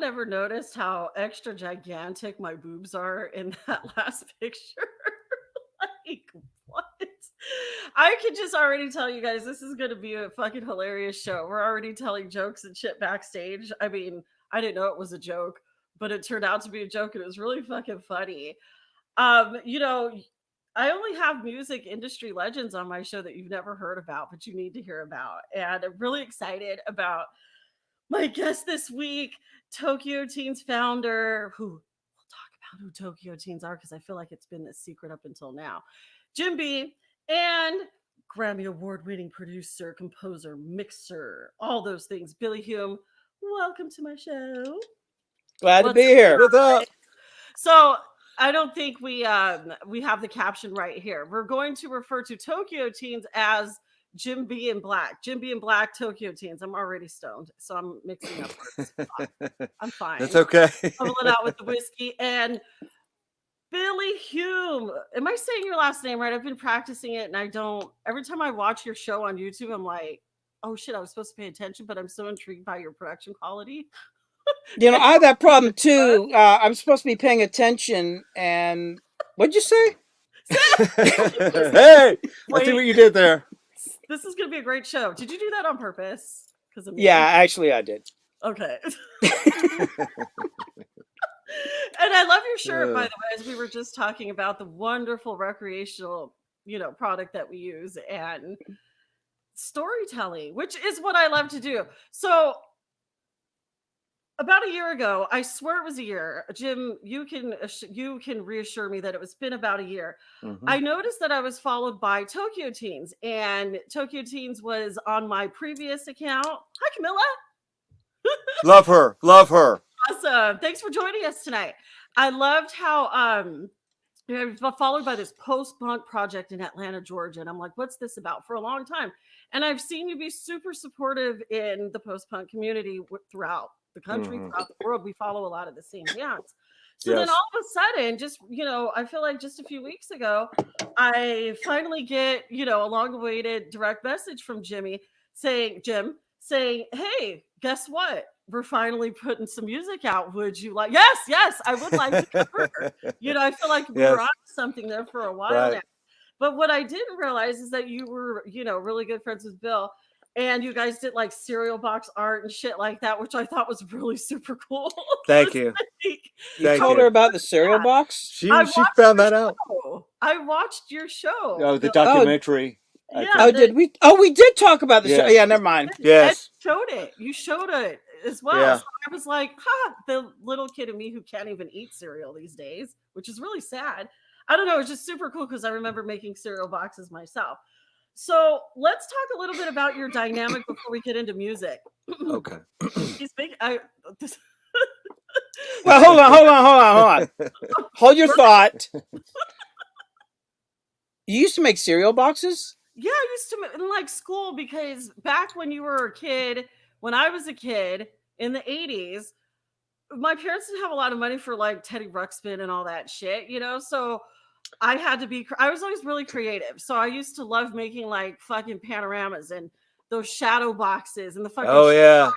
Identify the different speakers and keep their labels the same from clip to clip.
Speaker 1: anyone ever noticed how extra gigantic my boobs are in that last picture? Like, what? I could just already tell you guys this is going to be a fucking hilarious show. We're already telling jokes and shit backstage. I mean, I didn't know it was a joke, but it turned out to be a joke and it was really fucking funny. You know, I only have music industry legends on my show that you've never heard about, but you need to hear about. And I'm really excited about my guest this week, Tokyo Teens founder, who we'll talk about who Tokyo Teens are because I feel like it's been this secret up until now. Jim B and Grammy Award winning producer, composer, mixer, all those things. Billy Hume, welcome to my show.
Speaker 2: Glad to be here.
Speaker 3: What's up?
Speaker 1: So I don't think we have the caption right here. We're going to refer to Tokyo Teens as Jim B and Black. Jim B and Black, Tokyo Teens. I'm already stoned, so I'm mixing up words. I'm fine.
Speaker 3: That's okay.
Speaker 1: Bubbling out with the whiskey. And Billy Hume. Am I saying your last name right? I've been practicing it, and I don't. Every time I watch your show on YouTube, I'm like, oh shit, I was supposed to pay attention, but I'm so intrigued by your production quality.
Speaker 2: You know, I have that problem too. I'm supposed to be paying attention, and what'd you say?
Speaker 3: Hey, I see what you did there.
Speaker 1: This is going to be a great show. Did you do that on purpose?
Speaker 2: Yeah, actually, I did.
Speaker 1: Okay. And I love your shirt, by the way, as we were just talking about the wonderful recreational, product that we use and storytelling, which is what I love to do. So about a year ago, I swear it was a year. Jim, you can reassure me that it's been about a year.
Speaker 3: Mm-hmm.
Speaker 1: I noticed that I was followed by Tokyo Teens, and Tokyo Teens was on my previous account. Hi, Camilla.
Speaker 3: Love her.
Speaker 1: Awesome. Thanks for joining us tonight. I loved how I was followed by this post-punk project in Atlanta, Georgia. And I'm like, what's this about? For a long time. And I've seen you be super supportive in the post-punk community throughout the country, throughout the world. We follow a lot of the same accounts. So then all of a sudden, just, I feel like just a few weeks ago, I finally get, a long-awaited direct message from Jim saying, hey, guess what? We're finally putting some music out. Would you like? Yes, I would like to cover. I feel like we were on something there for a while now. But what I didn't realize is that you were, really good friends with Bill. And you guys did like cereal box art and shit like that, which I thought was really super cool.
Speaker 3: Thank you.
Speaker 2: You told her about the cereal box?
Speaker 3: She found that out.
Speaker 1: I watched your show.
Speaker 3: Oh, the documentary.
Speaker 1: Yeah.
Speaker 2: Did we? Oh, we did talk about the show. Yeah, never mind.
Speaker 3: Yes.
Speaker 1: You showed it as well.
Speaker 3: Yeah.
Speaker 1: So I was like, the little kid in me who can't even eat cereal these days, which is really sad. I don't know. It's just super cool because I remember making cereal boxes myself. So let's talk a little bit about your dynamic before we get into music.
Speaker 3: Okay.
Speaker 2: Well, hold on. Hold your thought. You used to make cereal boxes?
Speaker 1: Yeah, I used to in like school because back when you were a kid, when I was a kid in the 80s, my parents didn't have a lot of money for like Teddy Ruxpin and all that shit, so I was always really creative. So I used to love making like fucking panoramas and those shadow boxes and the fucking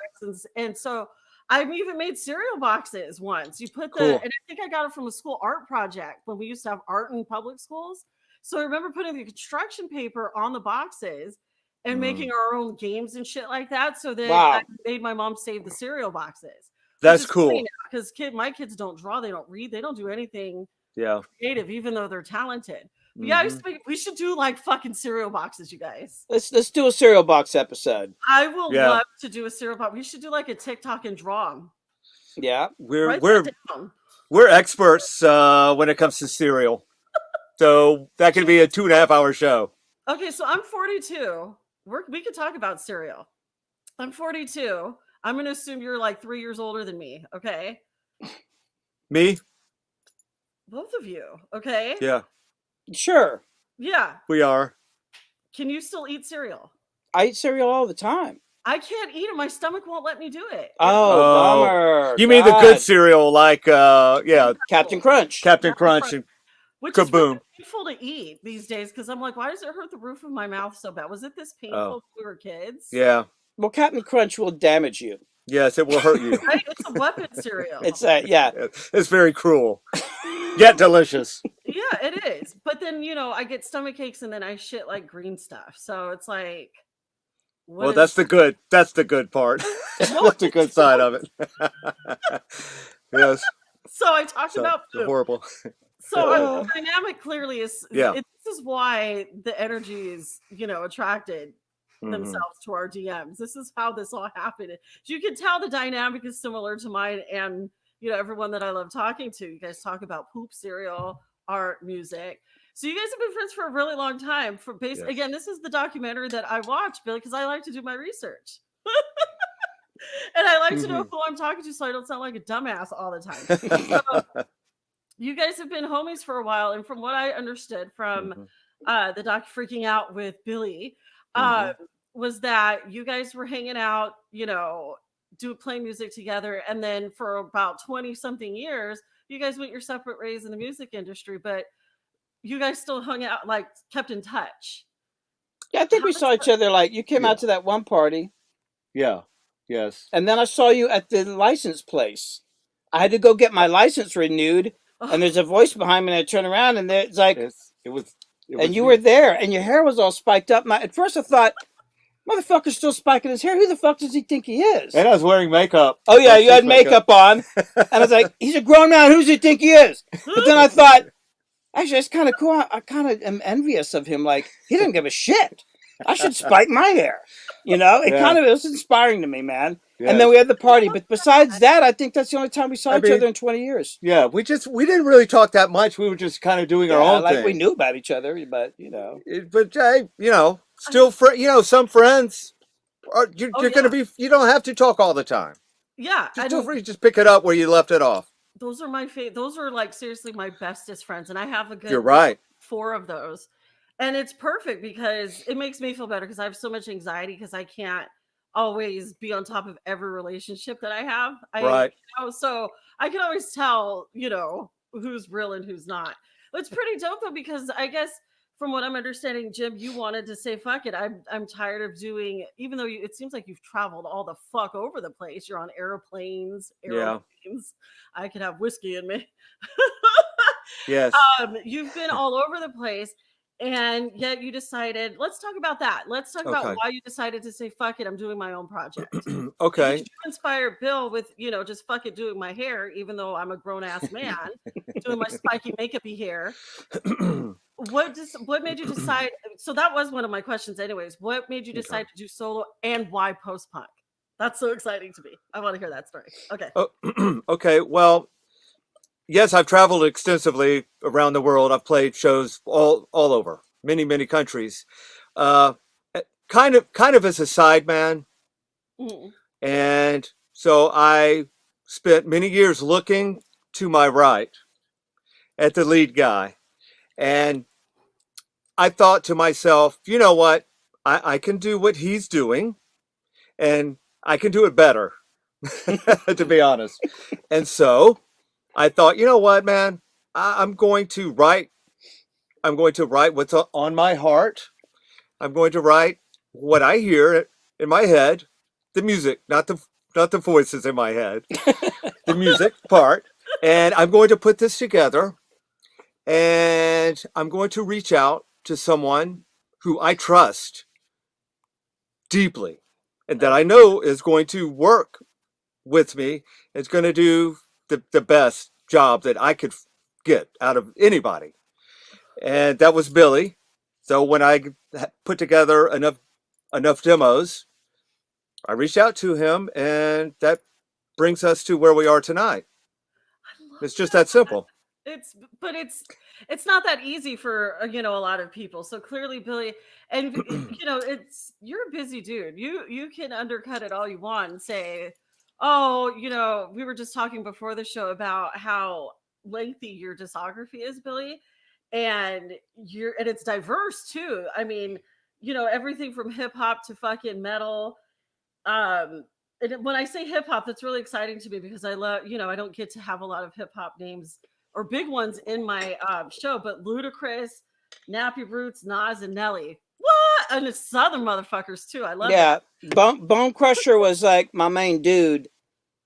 Speaker 1: and so I've even made cereal boxes once. You put and I think I got it from a school art project when we used to have art in public schools. So I remember putting the construction paper on the boxes and making our own games and shit like that. So then I made my mom save the cereal boxes.
Speaker 3: That's cool.
Speaker 1: Because my kids don't draw, they don't read, they don't do anything creative, even though they're talented. But we should do like fucking cereal boxes, you guys.
Speaker 2: Let's do a cereal box episode.
Speaker 1: I will love to do a cereal box. We should do like a TikTok and draw 'em.
Speaker 2: Yeah,
Speaker 3: we're experts when it comes to cereal. So that could be a 2.5 hour show.
Speaker 1: Okay, so I'm 42. We could talk about cereal. I'm 42. I'm going to assume you're like 3 years older than me. Okay.
Speaker 3: Me?
Speaker 1: Both of you. Okay.
Speaker 3: Yeah.
Speaker 2: Sure.
Speaker 1: Yeah.
Speaker 3: We are.
Speaker 1: Can you still eat cereal?
Speaker 2: I eat cereal all the time.
Speaker 1: I can't eat it. My stomach won't let me do it.
Speaker 2: Oh, bummer.
Speaker 3: You mean the good cereal like,
Speaker 2: Captain Crunch.
Speaker 3: Captain Crunch and
Speaker 1: which
Speaker 3: Kaboom.
Speaker 1: is really painful to eat these days because I'm like, why does it hurt the roof of my mouth so bad? Was it this painful when we were kids?
Speaker 3: Yeah.
Speaker 2: Well, Captain Crunch will damage you.
Speaker 3: Yes, it will hurt you.
Speaker 1: Right? It's a weapon cereal.
Speaker 2: It's yeah.
Speaker 3: It's very cruel, yet delicious.
Speaker 1: Yeah, it is. But then, I get stomach aches and then I shit like green stuff. So it's like,
Speaker 3: Well, that's the good part. That's the good side of it. Yes.
Speaker 1: So I talked
Speaker 3: So,
Speaker 1: about
Speaker 3: so
Speaker 1: poop.
Speaker 3: horrible.
Speaker 1: So the dynamic clearly is,
Speaker 3: Yeah.
Speaker 1: this is why the energies, attracted
Speaker 3: Mhm.
Speaker 1: themselves to our DMs. This is how this all happened. You can tell the dynamic is similar to mine and, everyone that I love talking to. You guys talk about poop, cereal, art, music. So you guys have been friends for a really long time.
Speaker 3: Yes.
Speaker 1: Again, this is the documentary that I watch, Billy, because I like to do my research. And I like to know who I'm talking to so I don't sound like a dumbass all the time. So, you guys have been homies for a while, and from what I understood from the doc Freaking Out with Billy, was that you guys were hanging out, playing music together, and then for about 20 something years, you guys went your separate ways in the music industry, but you guys still hung out, like kept in touch.
Speaker 2: Yeah, I think we saw each other. Like you came out to that one party.
Speaker 3: Yeah. Yes.
Speaker 2: And then I saw you at the license place. I had to go get my license renewed, and there's a voice behind me, and I turn around, and it's like,
Speaker 3: it was
Speaker 2: and you were there, and your hair was all spiked up. At first I thought, motherfucker's still spiking his hair. Who the fuck does he think he is?
Speaker 3: And I was wearing makeup.
Speaker 2: Oh yeah, you had makeup on. And I was like, he's a grown man. Who does he think he is? But then I thought, actually, it's kind of cool. I kind of am envious of him. Like, he doesn't give a shit. I should spike my hair. It kind of was inspiring to me, man. Yes. And then we had the party. But besides that, I think that's the only time we saw each other in 20 years.
Speaker 3: Yeah, we didn't really talk that much. We were just kind of doing our own thing.
Speaker 2: We knew about each other, but,
Speaker 3: But, still, some friends, you're going to be, you don't have to talk all the time.
Speaker 1: Yeah.
Speaker 3: Just feel free to just pick it up where you left it off.
Speaker 1: Those are my favorite. Those are like seriously my bestest friends. And I have a good
Speaker 3: You're right.
Speaker 1: 4 of those. And it's perfect because it makes me feel better because I have so much anxiety because I can't always be on top of every relationship that I have.
Speaker 3: Right.
Speaker 1: So I can always tell, who's real and who's not. It's pretty dope though, because I guess from what I'm understanding, Jim, you wanted to say, fuck it. I'm tired of doing, even though it seems like you've traveled all the fuck over the place. You're on airplanes.
Speaker 3: Yeah.
Speaker 1: I could have whiskey in me.
Speaker 3: Yes.
Speaker 1: You've been all over the place. And yet you decided, let's talk about that. Let's talk about why you decided to say, fuck it, I'm doing my own project.
Speaker 3: Okay.
Speaker 1: You inspired Bill with, just fuck it, doing my hair, even though I'm a grown ass man, doing my spiky makeup-y hair. What made you decide? So that was one of my questions anyways. What made you decide to do solo and why post-punk? That's so exciting to me. I want to hear that story. Okay.
Speaker 3: Okay. Well, yes, I've traveled extensively around the world. I've played shows all over, many countries. Kind of as a sideman. And so I spent many years looking to my right at the lead guy. And I thought to myself, you know what? I can do what he's doing, and I can do it better, to be honest. And so I thought, you know what, man? I'm going to write what's on my heart. I'm going to write what I hear in my head, the music, not the voices in my head, the music part. And I'm going to put this together, and I'm going to reach out to someone who I trust deeply and that I know is going to work with me. It's going to do the best job that I could get out of anybody. And that was Billy. So when I put together enough demos, I reached out to him, and that brings us to where we are tonight. It's just that simple.
Speaker 1: It's not that easy for a lot of people. So clearly, Billy, and you're a busy dude. You can undercut it all you want and say, oh, we were just talking before the show about how lengthy your discography is, Billy, and it's diverse too. I mean, everything from hip hop to fucking metal. And when I say hip hop, that's really exciting to me because I love, I don't get to have a lot of hip hop names or big ones in my show, but Ludacris, Nappy Roots, Nas, and Nelly. What? and it's Southern motherfuckers too. I love
Speaker 2: Yeah,
Speaker 1: that.
Speaker 2: Bone Crusher was like my main dude.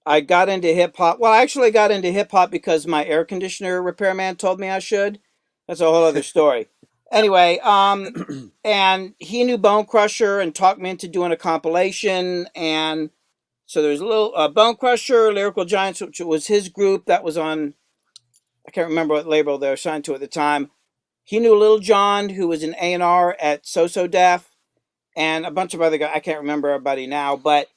Speaker 2: I got into hip hop. Well, I actually got into hip hop because my air conditioner repairman told me I should. That's a whole other story. Anyway, and he knew Bone Crusher and talked me into doing a compilation. And so there's a little Bone Crusher, Lyrical Giants, which was his group that was on. I can't remember what label they were signed to at the time. He knew Little John, who was an A&R at So Def, and a bunch of other guys. I can't remember everybody now, but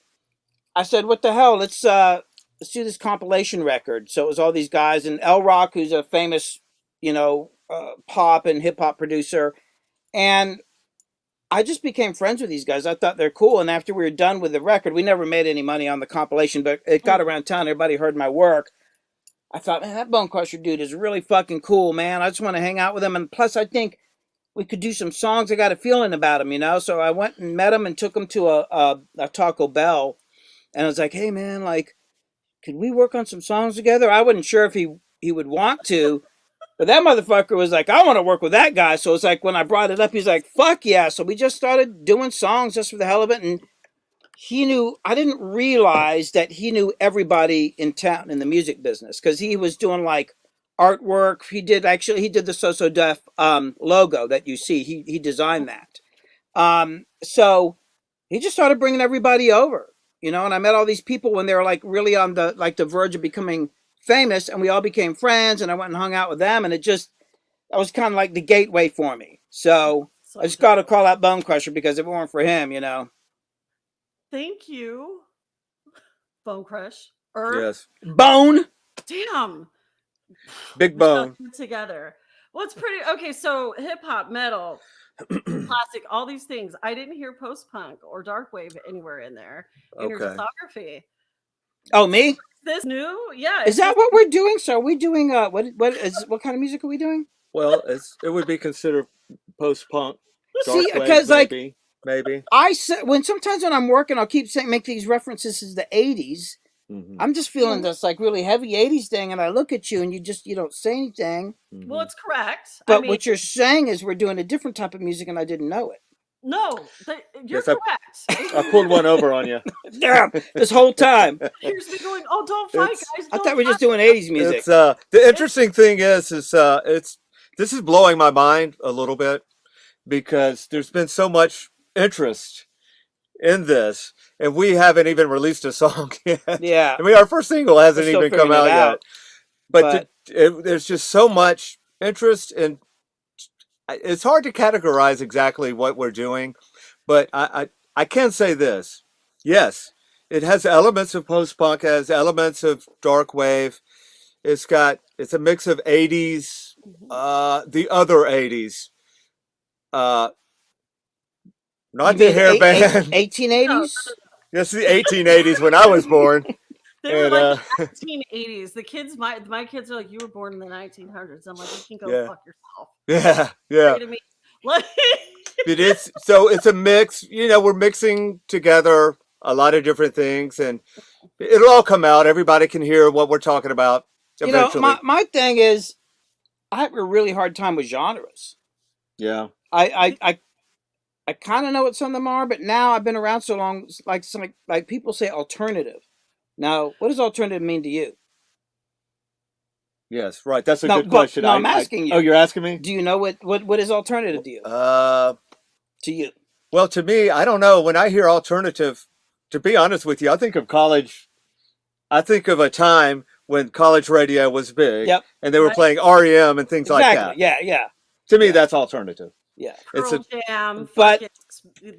Speaker 2: I said, "What the hell? Let's do this compilation record." So it was all these guys, and L Rock, who's a famous, pop and hip hop producer, and I just became friends with these guys. I thought they're cool, and after we were done with the record, we never made any money on the compilation, but it got around town. Everybody heard my work. I thought, man, that Bone Crusher dude is really fucking cool, man. I just want to hang out with him, and plus, I think we could do some songs. I got a feeling about him, So I went and met him and took him to a Taco Bell. And I was like, hey, man, like, could we work on some songs together? I wasn't sure if he would want to, but that motherfucker was like, I want to work with that guy. So it's like, when I brought it up, he's like, fuck yeah. So we just started doing songs just for the hell of it. And I didn't realize that he knew everybody in town in the music business, because he was doing like artwork. He did the So Def logo that you see. He designed that. So he just started bringing everybody over. And I met all these people when they were like really on the verge of becoming famous, and we all became friends, and I went and hung out with them, and that was kind of like the gateway for me. So I just got to call out Bone Crusher, because if it weren't for him,
Speaker 1: Thank you, Bone Crush.
Speaker 3: Yes.
Speaker 2: Bone.
Speaker 1: Damn.
Speaker 3: Big Bone.
Speaker 1: Together. Well, it's pretty okay. So hip hop, metal, classic, all these things. I didn't hear post punk or dark wave anywhere in there in your discography.
Speaker 2: Oh, me?
Speaker 1: Is this new? Yeah.
Speaker 2: Is that what we're doing? So are we doing what kind of music are we doing?
Speaker 3: Well, it would be considered post punk.
Speaker 2: See, because
Speaker 3: maybe.
Speaker 2: Sometimes when I'm working, I'll make these references to the 80s. Mm-hmm. I'm just feeling this like really heavy 80s thing, and I look at you and you don't say anything.
Speaker 1: Mm-hmm. Well, it's correct.
Speaker 2: But what you're saying is we're doing a different type of music, and I didn't know it.
Speaker 1: No, you're correct.
Speaker 3: I pulled one over on you.
Speaker 2: Damn, this whole time.
Speaker 1: Here's me going, oh, don't fight, guys.
Speaker 2: I thought we were just doing 80s music.
Speaker 3: The interesting thing is this is blowing my mind a little bit, because there's been so much interest in this, and we haven't even released a song yet.
Speaker 2: Yeah.
Speaker 3: I mean, our first single hasn't even come out yet. But there's just so much interest, and it's hard to categorize exactly what we're doing, but I can say this. Yes, it has elements of post-punk, has elements of dark wave. It's a mix of 80s, the other 80s. Not the hair band.
Speaker 2: 1880s?
Speaker 3: Yes, the 1880s when I was born.
Speaker 1: They were like the 1980s. The kids, my kids are like, you were born in the 1900s. I'm like, you can go fuck yourself.
Speaker 3: Yeah. It's a mix. We're mixing together a lot of different things, and it'll all come out. Everybody can hear what we're talking about eventually.
Speaker 2: My thing is, I have a really hard time with genres.
Speaker 3: Yeah.
Speaker 2: I kind of know what some of them are, but now I've been around so long, like people say alternative. Now, what does alternative mean to you?
Speaker 3: Yes, right. That's a good question.
Speaker 2: No, I'm asking you.
Speaker 3: Oh, you're asking me?
Speaker 2: Do you know what is alternative to you?
Speaker 3: To
Speaker 2: you.
Speaker 3: Well, to me, I don't know. When I hear alternative, to be honest with you, I think of college. I think of a time when college radio was big, and they were playing REM and things like that.
Speaker 2: Yeah.
Speaker 3: To me, that's alternative.
Speaker 1: Yeah, Jam,
Speaker 2: but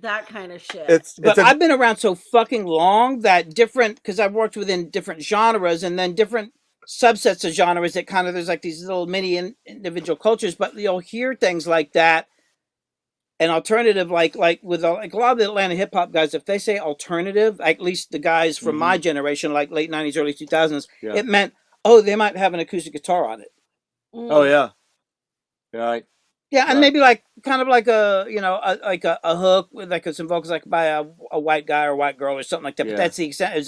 Speaker 1: that kind of shit.
Speaker 2: I've been around so fucking long that because I've worked within different genres and then different subsets of genres that kind of there's like these little mini individual cultures, but you'll hear things like that. An alternative, like with a lot of the Atlanta hip hop guys, if they say alternative, at least the guys from my generation, like late 90s, early 2000s, it meant they might have an acoustic guitar on it.
Speaker 3: Oh yeah, right.
Speaker 2: Yeah, and maybe like kind of like a a hook with like some vocals like by a white guy or white girl or something like that. But that's the extent.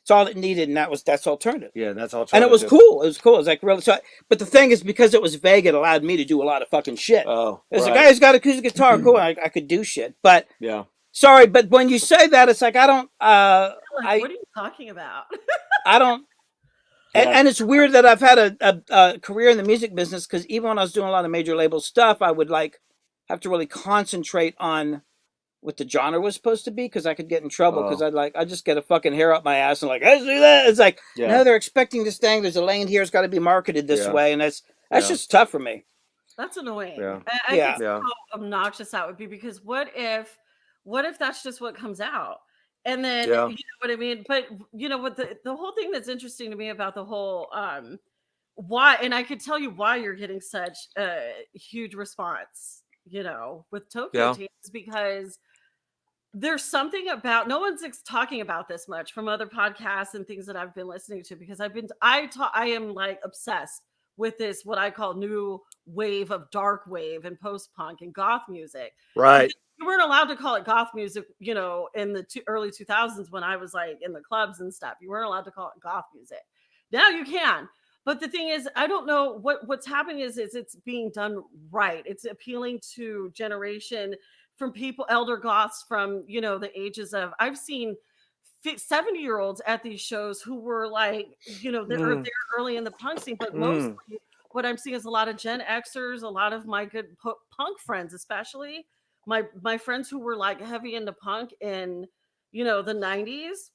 Speaker 2: It's all it needed, and that's alternative.
Speaker 3: Yeah, that's all.
Speaker 2: And it was cool. It was cool. It was like really. So, but the thing is, because it was vague, it allowed me to do a lot of fucking shit.
Speaker 3: Oh,
Speaker 2: There's a guy who's got acoustic guitar. Cool. I could do shit. But
Speaker 3: yeah.
Speaker 2: Sorry, but when you say that, it's like I don't.
Speaker 1: Like, what are you talking about?
Speaker 2: I don't. And it's weird that I've had a career in the music business, because even when I was doing a lot of major label stuff, I would like have to really concentrate on what the genre was supposed to be, because I could get in trouble, because I'd just get a fucking hair up my ass and like, let's do that. It's like, no, they're expecting this thing. There's a lane here. It's got to be marketed this way, and that's just tough for me.
Speaker 1: That's annoying.
Speaker 3: Yeah.
Speaker 1: I think how obnoxious that would be, because what if that's just what comes out? And then, you know what I mean? But you know what, the whole thing that's interesting to me about the whole, why, and I could tell you why you're getting such a huge response, you know, with Tokyo Teens, because there's something about, no one's talking about this much from other podcasts and things that I've been listening to, because I am like obsessed with this, what I call new wave of dark wave and post-punk and goth music.
Speaker 3: Right.
Speaker 1: You weren't allowed to call it goth music, you know, in the early 2000s when I was like in the clubs and stuff. You weren't allowed to call it goth music. Now you can. But the thing is, I don't know what's happening is it's being done right. It's appealing to generation from people, elder goths from, you know, the ages of, I've seen 70-year-olds at these shows who were like, you know, they're early in the punk scene, but mostly what I'm seeing is a lot of Gen Xers, a lot of my good punk friends, especially my friends who were like heavy into punk in, you know, the 90s,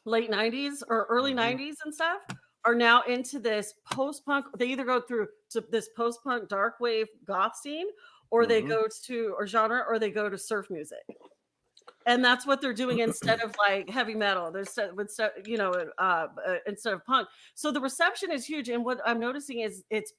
Speaker 1: late 90s or early 90s and stuff, are now into this post-punk. They either go through to this post-punk dark wave goth scene, or they go to, or genre, or they go to surf music. And that's what they're doing instead of like heavy metal. There's, you know, instead of punk. So the reception is huge. And what I'm noticing is it's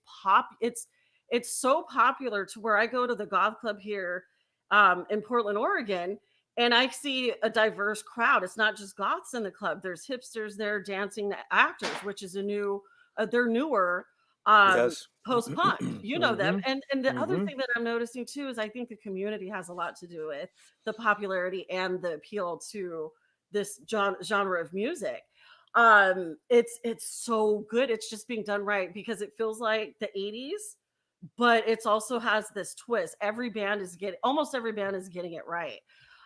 Speaker 1: so popular to where I go to the goth club here in Portland, Oregon, and I see a diverse crowd. It's not just goths in the club. There's hipsters there, dancing actors, which is they're newer post-punk. You know them. And the other thing that I'm noticing too is I think the community has a lot to do with the popularity and the appeal to this genre of music. It's so good. It's just being done right, because it feels like the 80s, but it also has this twist. Almost every band is getting it right.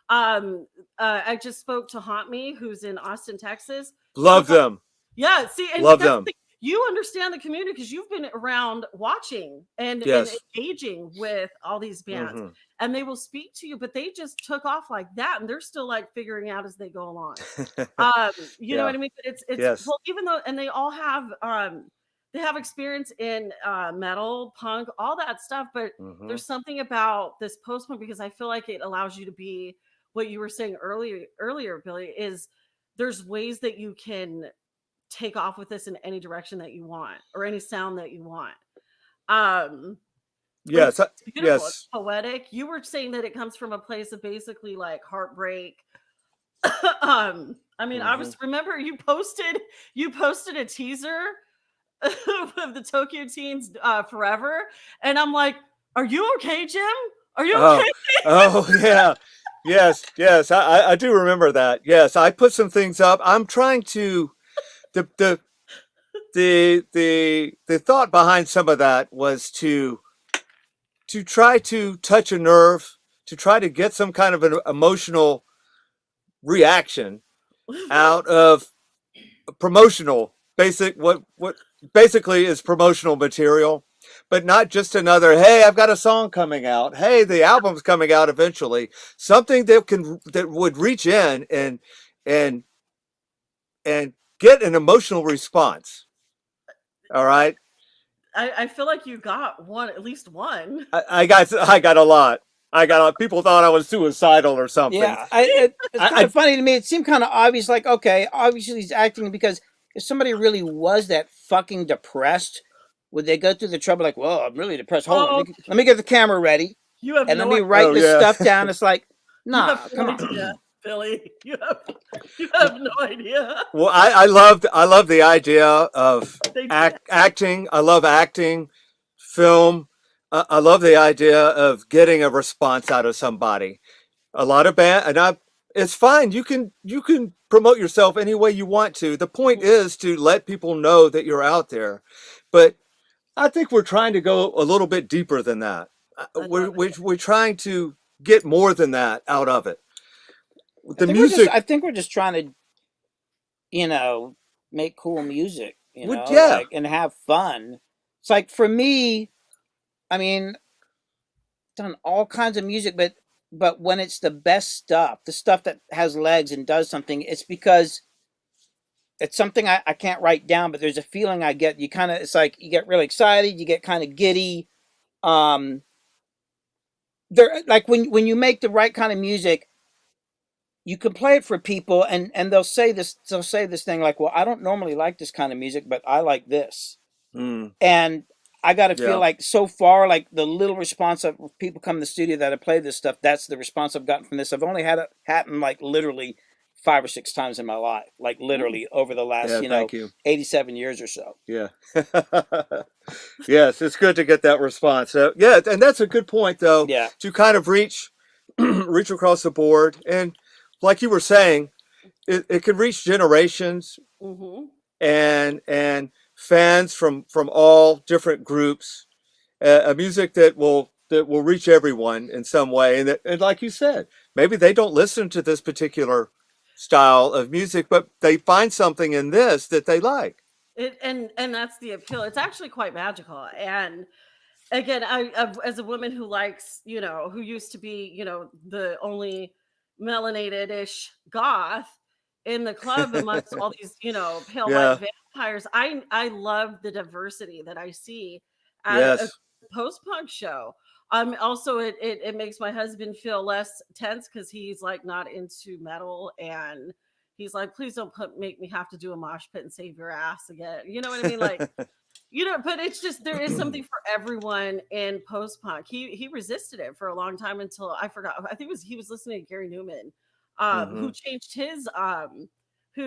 Speaker 1: I just spoke to Haunt Me, who's in Austin, Texas.
Speaker 3: Love them.
Speaker 1: Yeah, see, and
Speaker 3: love them.
Speaker 1: You understand the community because you've been around watching and engaging with all these bands, and they will speak to you, but they just took off like that, and they're still like figuring out as they go along. You know what I mean? But it's well, even though, and they all have they have experience in metal, punk, all that stuff, but there's something about this post-punk, because I feel like it allows you to be what you were saying earlier, Billy, is there's ways that you can take off with this in any direction that you want, or any sound that you want.
Speaker 3: Yes,
Speaker 1: it's beautiful. It's poetic. You were saying that it comes from a place of basically like heartbreak. I mean, I remember you posted a teaser of the Tokyo Teens Forever, and I'm like, are you okay, Jim? Are you okay?
Speaker 3: Oh yeah. Yes. I do remember that. Yes, I put some things up. I'm trying to the thought behind some of that was to try to touch a nerve, to try to get some kind of an emotional reaction out of promotional what basically is promotional material, but not just another, hey, I've got a song coming out, hey, the album's coming out eventually. Something that would reach in and get an emotional response. All right.
Speaker 1: I feel like you got one, at least one.
Speaker 3: I got a lot. People thought I was suicidal or something.
Speaker 2: Yeah, it's kind of funny to me. It seemed kind of obvious, like, okay, obviously he's acting, because if somebody really was that fucking depressed, would they go through the trouble like, well, I'm really depressed. Hold on, let me get the camera ready. Let me write this stuff down. It's like, nah, come on.
Speaker 1: Billy, you have no idea.
Speaker 3: Well, I love the idea of acting. I love acting, film. I love the idea of getting a response out of somebody. A lot of it's fine. You can promote yourself any way you want to. The point is to let people know that you're out there. But I think we're trying to go a little bit deeper than that.
Speaker 1: I love it.
Speaker 3: We're trying to get more than that out of it. The music,
Speaker 2: I think we're just trying to, make cool music,
Speaker 3: yeah.
Speaker 2: and have fun. It's like for me, I mean, done all kinds of music, but when it's the best stuff, the stuff that has legs and does something, it's because it's something I can't write down, but there's a feeling I get. It's like you get really excited, you get kind of giddy. There, like when you make the right kind of music, you can play it for people, and they'll say this thing like, well, I don't normally like this kind of music, but I like this.
Speaker 3: Mm,
Speaker 2: And I got to feel
Speaker 3: yeah.
Speaker 2: like so far, like the little response of people come to the studio that I play this stuff, that's the response I've gotten from this. I've only had it happen like literally 5 or 6 times in my life, like literally over the last,
Speaker 3: Thank you.
Speaker 2: 87 years or so.
Speaker 3: Yeah. Yes, it's good to get that response. So, yeah, and that's a good point, though.
Speaker 2: Yeah.
Speaker 3: To kind of reach across the board, and like you were saying, it can reach generations
Speaker 1: Mm-hmm.
Speaker 3: and fans from all different groups. A music that will reach everyone in some way, and like you said, maybe they don't listen to this particular style of music, but they find something in this that they like.
Speaker 1: And that's the appeal. It's actually quite magical. And again, as a woman who likes, who used to be, the only melanated-ish goth in the club amongst all these, pale
Speaker 3: Yeah.
Speaker 1: white vampires, I love the diversity that I see at a
Speaker 3: Yes.
Speaker 1: post-punk show. Also it makes my husband feel less tense because he's like not into metal, and he's like, please don't make me have to do a mosh pit and save your ass again. You know what I mean? Like, but it's just, there is something for everyone in post punk. He resisted it for a long time until I forgot. I think he was listening to Gary Newman,
Speaker 3: Mhm.
Speaker 1: who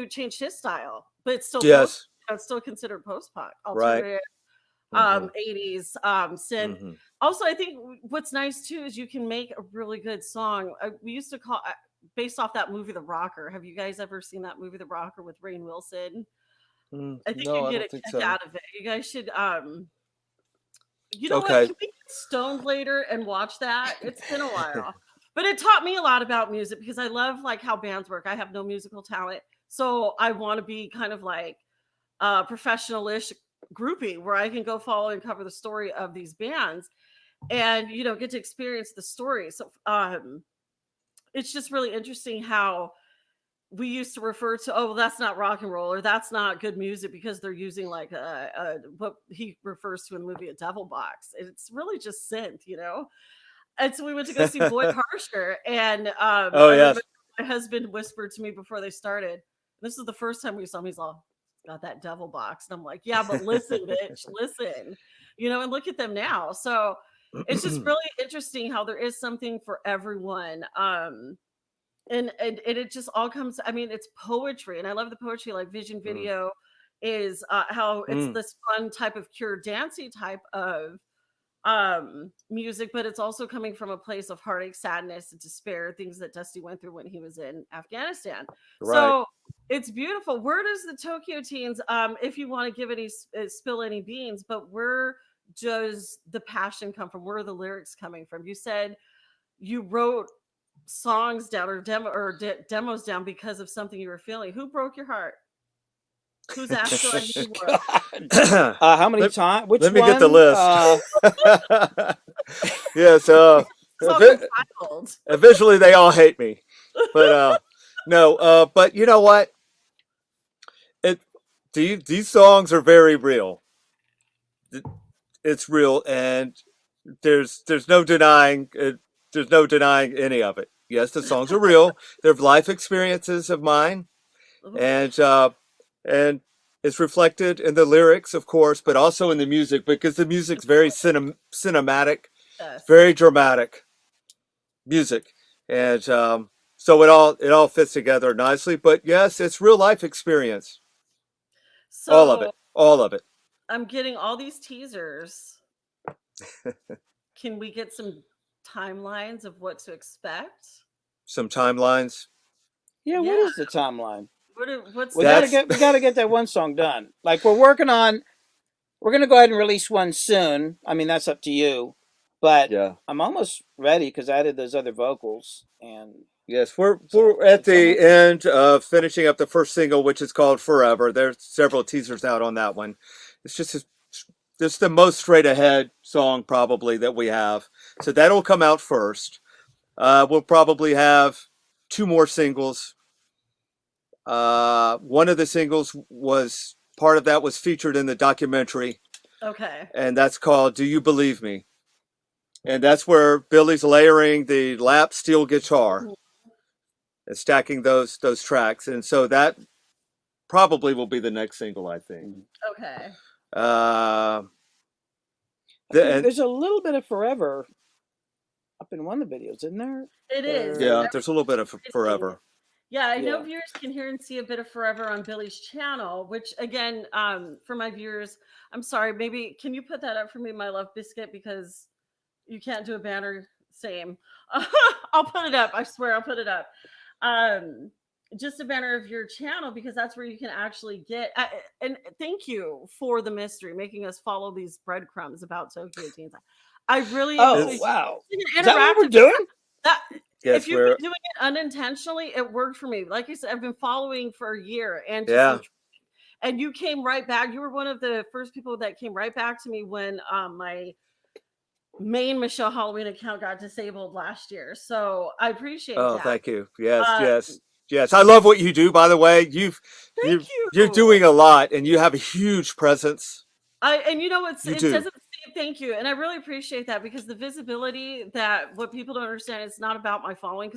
Speaker 1: changed his style, but it's still
Speaker 3: Yes.
Speaker 1: it's still considered post punk,
Speaker 3: Right.
Speaker 1: alternative,
Speaker 3: Mhm.
Speaker 1: 80s, synth.
Speaker 3: Mhm.
Speaker 1: Also, I think what's nice too is you can make a really good song. We used to call, based off that movie, The Rocker. Have you guys ever seen that movie, The Rocker, with Rainn Wilson? I think
Speaker 3: No,
Speaker 1: you'd
Speaker 3: I
Speaker 1: get
Speaker 3: don't
Speaker 1: a
Speaker 3: think
Speaker 1: kick
Speaker 3: so.
Speaker 1: out of it. You guys should, you know what?
Speaker 3: Okay.
Speaker 1: Can we get stoned later and watch that? It's been a while. But it taught me a lot about music because I love like how bands work. I have no musical talent. So I want to be kind of like a professional-ish groupie where I can go follow and cover the story of these bands and get to experience the story. So it's just really interesting how we used to refer to, oh, well, that's not rock and roll, or that's not good music because they're using like what he refers to in the movie, a devil box. It's really just synth. And so we went to go see Boyd Harsher, and
Speaker 3: Oh,
Speaker 1: I
Speaker 3: yes.
Speaker 1: remember my husband whispered to me before they started. This is the first time we saw him. He's all, got that devil box, and I'm like, yeah, but listen, bitch, listen, and look at them now. So it's just really interesting how there is something for everyone. And it just all comes, I mean, it's poetry, and I love the poetry. Like Vision
Speaker 3: Mm.
Speaker 1: Video is how it's
Speaker 3: Mm.
Speaker 1: this fun type of cure dancey type of music, but it's also coming from a place of heartache, sadness, and despair, things that Dusty went through when he was in Afghanistan.
Speaker 3: Right.
Speaker 1: So it's beautiful. Where does the Tokyo Teens, if you want to give any spill any beans, but where does the passion come from? Where are the lyrics coming from? You said you wrote songs down or demos down because of something you were feeling. Who broke your heart? Who's asked do I need work?
Speaker 2: God. How many times? Which
Speaker 3: Let me
Speaker 2: one?
Speaker 3: get the list. Yes.
Speaker 1: It's all compiled.
Speaker 3: Eventually, they all hate me, but no. But you know what? These songs are very real. It's real, and there's no denying it. There's no denying any of it. Yes, the songs are real. They're life experiences of mine, and it's reflected in the lyrics, of course, but also in the music, because the music's very cinematic,
Speaker 1: Yes.
Speaker 3: very dramatic music, and so it all fits together nicely. But yes, it's real life experience.
Speaker 1: So
Speaker 3: All of it. All of it.
Speaker 1: I'm getting all these teasers. Can we get some timelines of what to expect?
Speaker 3: Some timelines.
Speaker 2: Yeah, what is the timeline?
Speaker 1: What's
Speaker 2: We
Speaker 1: that?
Speaker 2: gotta get that one song done. Like we're gonna go ahead and release one soon. I mean, that's up to you, but
Speaker 3: Yeah.
Speaker 2: I'm almost ready because I added those other vocals, and
Speaker 3: Yes, we're
Speaker 2: so
Speaker 3: at
Speaker 2: it's
Speaker 3: the
Speaker 2: almost,
Speaker 3: end of finishing up the first single, which is called Forever. There's several teasers out on that one. It's just the most straight ahead song probably that we have. So that'll come out first. We'll probably have two more singles. One of the singles was part of that was featured in the documentary,
Speaker 1: Okay.
Speaker 3: and that's called "Do You Believe Me?" And that's where Billy's layering the lap steel guitar and stacking those tracks, and so that probably will be the next single, I think.
Speaker 1: Okay.
Speaker 3: Uh,
Speaker 2: there's a little bit of Forever up in one of the videos, isn't there?
Speaker 1: It is.
Speaker 3: Yeah, there's a little bit of Forever.
Speaker 1: Yeah, I know
Speaker 2: Yeah.
Speaker 1: viewers can hear and see a bit of Forever on Billy's channel, which again, for my viewers, I'm sorry, maybe can you put that up for me, my love biscuit, because you can't do a banner. Same. I'll put it up. I swear I'll put it up. Just a banner of your channel, because that's where you can actually get. And thank you for the mystery, making us follow these breadcrumbs about Tokyo Teens. I really
Speaker 2: wow. Is that what we're
Speaker 1: interactive.
Speaker 2: doing?
Speaker 3: Yes,
Speaker 1: If you've been doing it unintentionally, it worked for me. Like I said, I've been following for a year, and and you came right back. You were one of the first people that came right back to me when my main Michelle Halloween account got disabled last year. So I appreciate that.
Speaker 3: Oh, thank you. Yes. I love what you do, by the way. You're doing a lot, and you have a huge presence.
Speaker 1: And you know, it doesn't say thank you. And I really appreciate that, because the visibility, that what people don't understand, it's not about my following.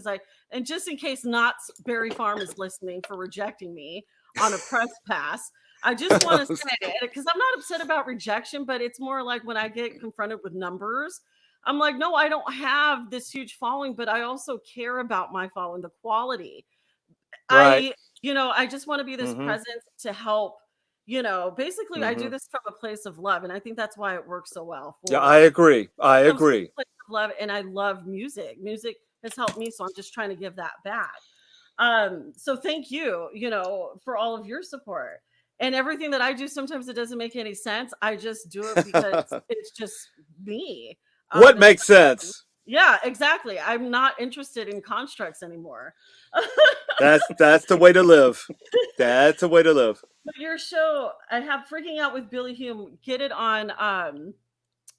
Speaker 1: And just in case Knott's Berry Farm is listening for rejecting me on a press pass, I just want to say it, because I'm not upset about rejection, but it's more like when I get confronted with numbers, I'm like, no, I don't have this huge following, but I also care about my following, the quality.
Speaker 3: Right.
Speaker 1: I just want to be this presence to help. Basically, I do this from a place of love, and I think that's why it works so well.
Speaker 3: Yeah, I agree.
Speaker 1: Place of love, and I love music. Music has helped me, so I'm just trying to give that back. So thank you, for all of your support and everything that I do. Sometimes it doesn't make any sense. I just do it because it's just me.
Speaker 3: What makes sense?
Speaker 1: Yeah, exactly. I'm not interested in constructs anymore.
Speaker 3: That's the way to live. That's the way to live.
Speaker 1: But your show, I have Freaking Out with Billy Hume. Get it on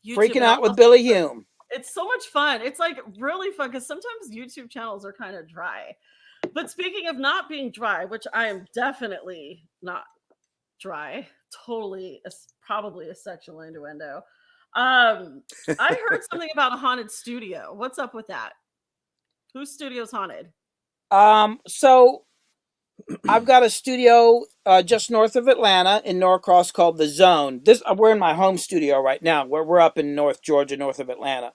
Speaker 1: YouTube.
Speaker 2: Freaking Out with Billy Hume.
Speaker 1: It's so much fun. It's like really fun, because sometimes YouTube channels are kind of dry. But speaking of not being dry, which I am definitely not dry, totally, probably a sexual innuendo. I heard something about a haunted studio. What's up with that? Whose studio's haunted?
Speaker 2: So I've got a studio just north of Atlanta in Norcross called The Zone. We're in my home studio right now. We're up in North Georgia, north of Atlanta.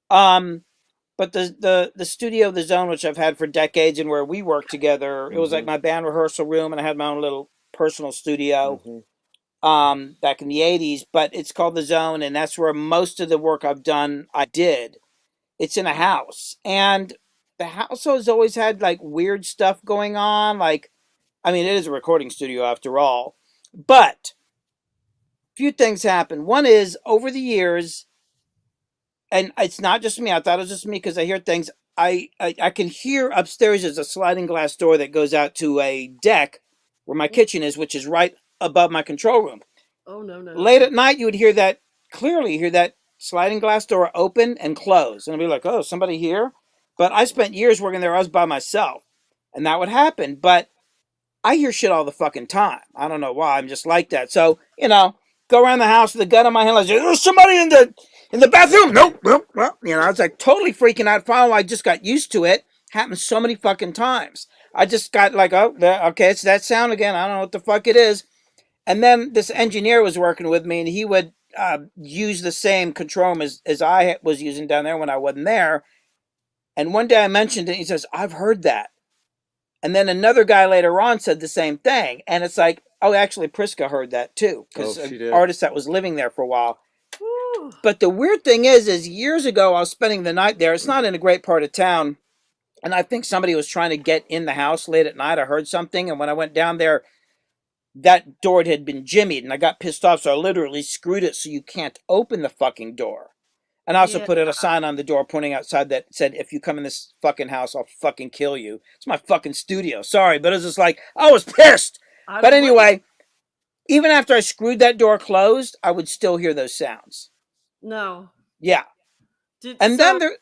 Speaker 2: But the studio, The Zone, which I've had for decades and where we work together, it was like my band rehearsal room, and I had my own little personal studio back in the 80s. But it's called The Zone, and that's where most of the work I've done, I did. It's in a house, and the house has always had like weird stuff going on. Like, I mean, it is a recording studio after all, but a few things happen. One is, over the years, and it's not just me, I thought it was just me because I hear things. I can hear upstairs there's a sliding glass door that goes out to a deck where my kitchen is, which is right above my control room.
Speaker 1: Oh, no.
Speaker 2: Late at night, you would hear that sliding glass door open and close. And I'd be like, oh, somebody here? But I spent years working there. I was by myself, and that would happen. But I hear shit all the fucking time. I don't know why. I'm just like that. So, go around the house with a gun in my hand, like, there's somebody in the bathroom. Nope. Well, I was like totally freaking out. Finally, I just got used to it. Happened so many fucking times. I just got like, oh, okay, it's that sound again. I don't know what the fuck it is. And then this engineer was working with me, and he would use the same control room as I was using down there when I wasn't there. And one day I mentioned it, and he says, I've heard that. And then another guy later on said the same thing. And it's like, oh, actually, Priska heard that too, because an artist that was living there for a while. But the weird thing is years ago, I was spending the night there. It's not in a great part of town. And I think somebody was trying to get in the house late at night. I heard something, and when I went down there, that door had been jimmied, and I got pissed off, so I literally screwed it so you can't open the fucking door. And I also
Speaker 1: Yeah.
Speaker 2: put a sign on the door pointing outside that said, if you come in this fucking house, I'll fucking kill you. It's my fucking studio. Sorry, but it was just like, I was pissed. But anyway, even after I screwed that door closed, I would still hear those sounds.
Speaker 1: No.
Speaker 2: Yeah. Then there...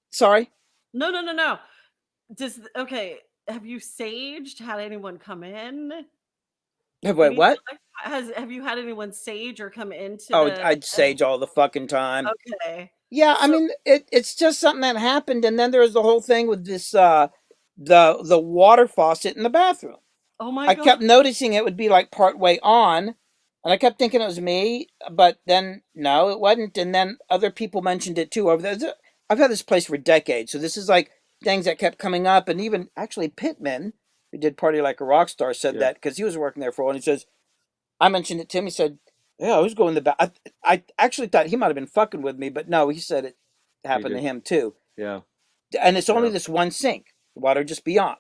Speaker 2: Sorry?
Speaker 1: No. Okay, have you saged? Had anyone come in?
Speaker 2: Wait, what?
Speaker 1: Have you had anyone sage or come into?
Speaker 2: I'd sage all the fucking time.
Speaker 1: Okay.
Speaker 2: Yeah, I mean, it's just something that happened, and then there was the whole thing with this the water faucet in the bathroom.
Speaker 1: Oh my God!
Speaker 2: I kept noticing it would be like part way on, and I kept thinking it was me, but then no, it wasn't. And then other people mentioned it too. Over there, I've had this place for decades, so this is like things that kept coming up, and even actually Pittman, who did Party Like a Rock Star, said that because he was working there for a while. And he says, I mentioned it to him. He said, "Yeah, I was going to the bath." I actually thought he might have been fucking with me, but no, he said it happened to him too.
Speaker 3: Yeah,
Speaker 2: and it's only this one sink, the water just beyond.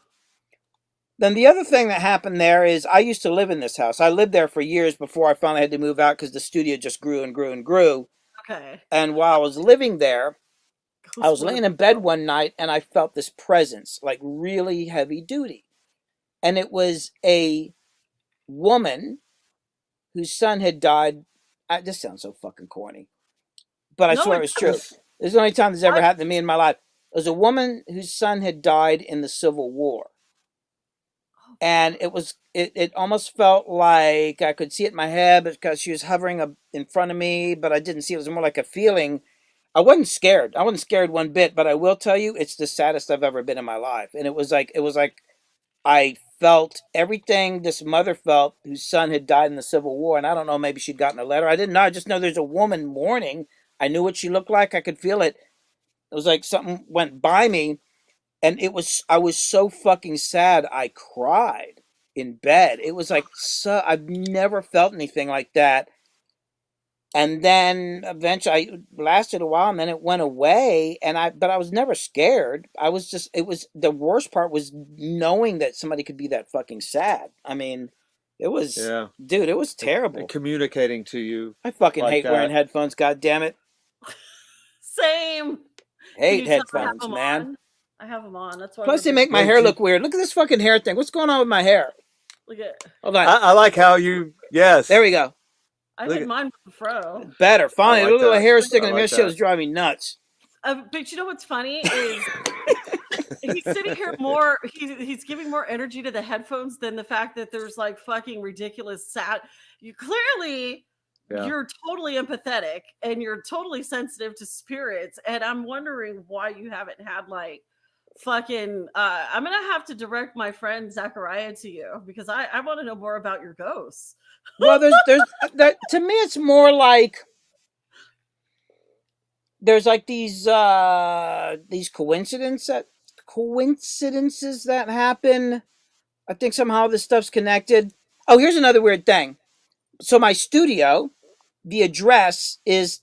Speaker 2: Then the other thing that happened there is I used to live in this house. I lived there for years before I finally had to move out because the studio just grew and grew and grew.
Speaker 1: Okay.
Speaker 2: And while I was living there, I was laying in bed one night and I felt this presence, like really heavy duty. And it was a woman whose son had died. This sounds so fucking corny, but I swear it was true. This is the only time this ever happened to me in my life. It was a woman whose son had died in the Civil War. And it almost felt like I could see it in my head because she was hovering in front of me, but I didn't see it. It was more like a feeling. I wasn't scared. I wasn't scared one bit, but I will tell you, it's the saddest I've ever been in my life. And it was like I felt everything this mother felt whose son had died in the Civil War. And I don't know, maybe she'd gotten a letter. I didn't know. I just know there's a woman mourning. I knew what she looked like. I could feel it. It was like something went by me. And I was so fucking sad. I cried in bed. It was like, I've never felt anything like that. And then eventually it lasted a while and then it went away. But I was never scared. The worst part was knowing that somebody could be that fucking sad. I mean, it was, dude, it was terrible.
Speaker 3: And communicating to you.
Speaker 2: I fucking hate wearing headphones. God damn it.
Speaker 1: Same.
Speaker 2: Hate headphones, man.
Speaker 1: I have them on. That's why.
Speaker 2: Plus, they make my hair look weird. Look at this fucking hair thing. What's going on with my hair?
Speaker 1: Look at.
Speaker 2: Hold on.
Speaker 3: I like how you. Yes.
Speaker 2: There we go.
Speaker 1: I think mine with the fro.
Speaker 2: Better. Finally,
Speaker 3: like
Speaker 2: look at the hair sticking in
Speaker 3: like
Speaker 2: my shit. Was driving me nuts.
Speaker 1: But you know what's funny is he's sitting here more. He's giving more energy to the headphones than the fact that there's like fucking ridiculous sad. You clearly. Yeah. You're totally empathetic and you're totally sensitive to spirits. And I'm wondering why you haven't had like fucking I'm gonna have to direct my friend Zachariah to you because I want to know more about your ghosts.
Speaker 2: Well, there's that to me it's more like there's like these coincidences that happen. I think somehow this stuff's connected. Oh, here's another weird thing. So my studio, the address is,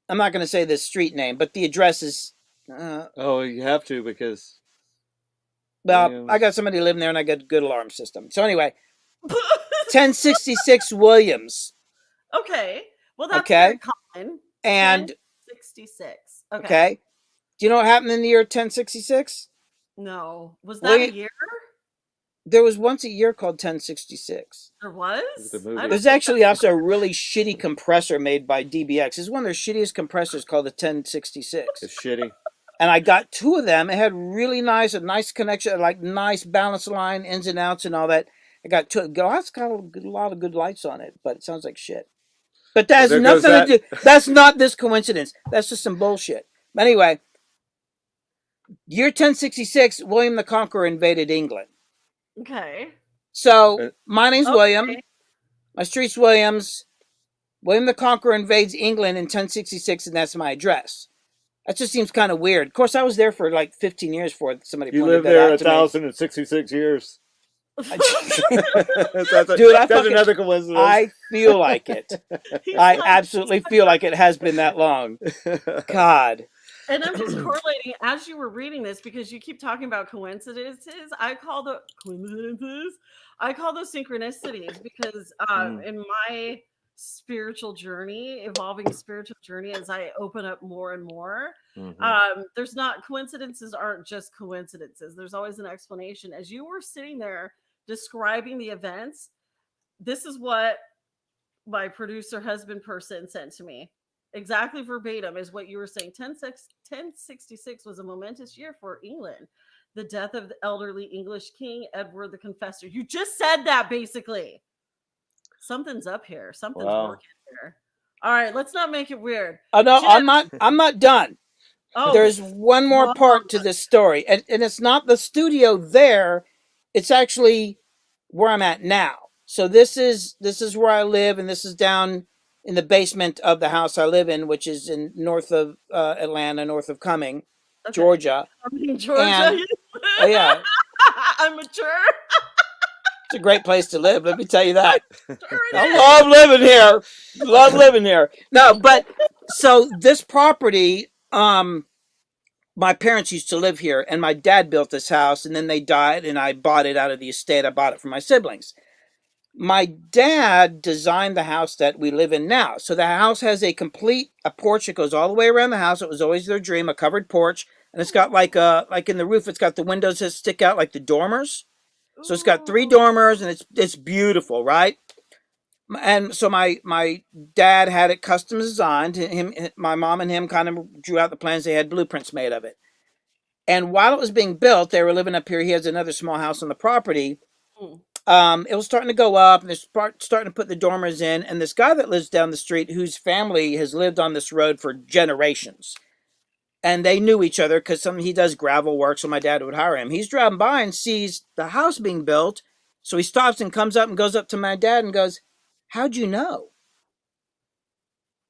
Speaker 2: I'm not going to say the street name, but the address is...
Speaker 3: oh, you have to because...
Speaker 2: Well, I got somebody living there and I got a good alarm system. So anyway, 1066 Williams.
Speaker 1: Okay. Well, that's very common.
Speaker 2: And...
Speaker 1: 1066.
Speaker 2: Okay. Do you know what happened in the year 1066?
Speaker 1: No. Was that a year?
Speaker 2: There was once a year called 1066.
Speaker 1: There was?
Speaker 2: There's actually also a really shitty compressor made by DBX. It's one of their shittiest compressors called the 1066. It's
Speaker 3: shitty.
Speaker 2: And I got two of them. It had a nice connection, like nice balance line, ins and outs and all that. I got two. It's got a lot of good lights on it, but it sounds like shit. But that has nothing to do. That's not this coincidence. That's just some bullshit. But anyway, year 1066, William the Conqueror invaded England.
Speaker 1: Okay.
Speaker 2: So my name's William. My street's Williams. William the Conqueror invades England in 1066, and that's my address. That just seems kind of weird. Of course, I was there for like 15 years before somebody pointed that out to me.
Speaker 3: You lived there 1,066 years.
Speaker 2: Dude,
Speaker 3: that's another coincidence.
Speaker 2: I feel like it. I absolutely feel like it has been that long. God.
Speaker 1: And I'm just correlating as you were reading this because you keep talking about coincidences. I call the coincidences. I call those synchronicities because in my spiritual journey, evolving spiritual journey, as I open up more and more, there's not coincidences aren't just coincidences. There's always an explanation. As you were sitting there describing the events, this is what my producer husband person sent to me. Exactly verbatim is what you were saying. 1066 was a momentous year for England. The death of the elderly English king, Edward the Confessor. You just said that basically. Something's up here. Something's working here. All right, let's not make it weird.
Speaker 2: Oh no,
Speaker 1: Jim,
Speaker 2: I'm not done.
Speaker 1: oh,
Speaker 2: There's one more part to this story. And it's not the studio there. It's actually where I'm at now. So this is where I live, and this is down in the basement of the house I live in, which is in north of Atlanta, north of Cumming, Georgia.
Speaker 1: Georgia.
Speaker 2: And, oh yeah,
Speaker 1: I'm mature.
Speaker 2: it's a great place to live. Let me tell you that. I love living here. Love living here. No, but so this property, my parents used to live here, and my dad built this house, and then they died, and I bought it out of the estate. I bought it from my siblings. My dad designed the house that we live in now. So the house has a porch that goes all the way around the house. It was always their dream, a covered porch. And it's got like in the roof, it's got the windows that stick out like the dormers. So it's got 3 dormers, and it's beautiful, right? And so my dad had it custom designed. My mom and him kind of drew out the plans. They had blueprints made of it. And while it was being built, they were living up here. He has another small house on the property. It was starting to go up, and they're starting to put the dormers in. And this guy that lives down the street, whose family has lived on this road for generations, and they knew each other because he does gravel work, so my dad would hire him. He's driving by and sees the house being built, so he stops and comes up and goes up to my dad and goes, "How'd you know?"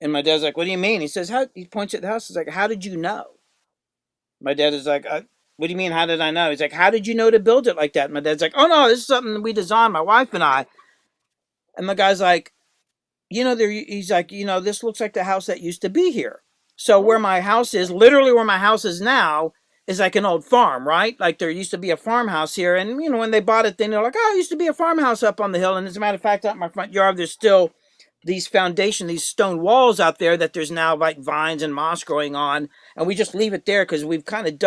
Speaker 2: And my dad's like, "What do you mean?" He says, he points at the house. He's like, "How did you know?" My dad is like, "What do you mean, how did I know?" He's like, "How did you know to build it like that?" And my dad's like, "Oh, no, this is something we designed, my wife and I." And the guy's like, he's like, "This looks like the house that used to be here." So where my house is, literally where my house is now, is like an old farm, right? Like there used to be a farmhouse here. And, when they bought it, then they're like, "Oh, it used to be a farmhouse up on the hill." And as a matter of fact, out in my front yard, there's still these stone walls out there that there's now like vines and moss growing on. And we just leave it there because we've kind of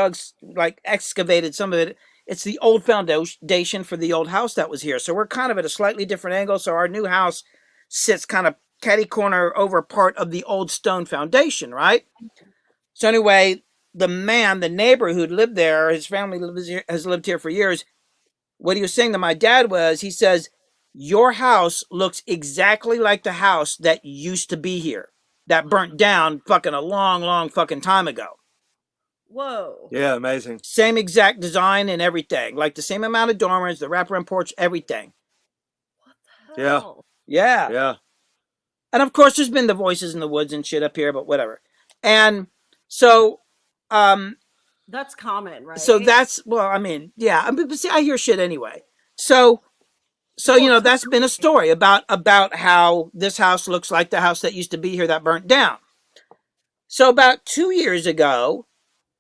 Speaker 2: excavated some of it. It's the old foundation for the old house that was here. So we're kind of at a slightly different angle. So our new house sits kind of catty corner over part of the old stone foundation, right? So anyway, the neighbor who'd lived there, his family has lived here for years. What he was saying to my dad was, he says, "Your house looks exactly like the house that used to be here, that burnt down fucking a long, long fucking time ago."
Speaker 1: Whoa.
Speaker 3: Yeah, amazing.
Speaker 2: Same exact design and everything. Like the same amount of dormers, the wraparound porch, everything.
Speaker 1: What the hell?
Speaker 2: Yeah.
Speaker 3: Yeah.
Speaker 2: And of course, there's been the voices in the woods and shit up here, but whatever. And so,
Speaker 1: that's common, right?
Speaker 2: So that's, well, I mean, yeah. But see, I hear shit anyway. So that's been a story about how this house looks like the house that used to be here that burnt down. So about 2 years ago,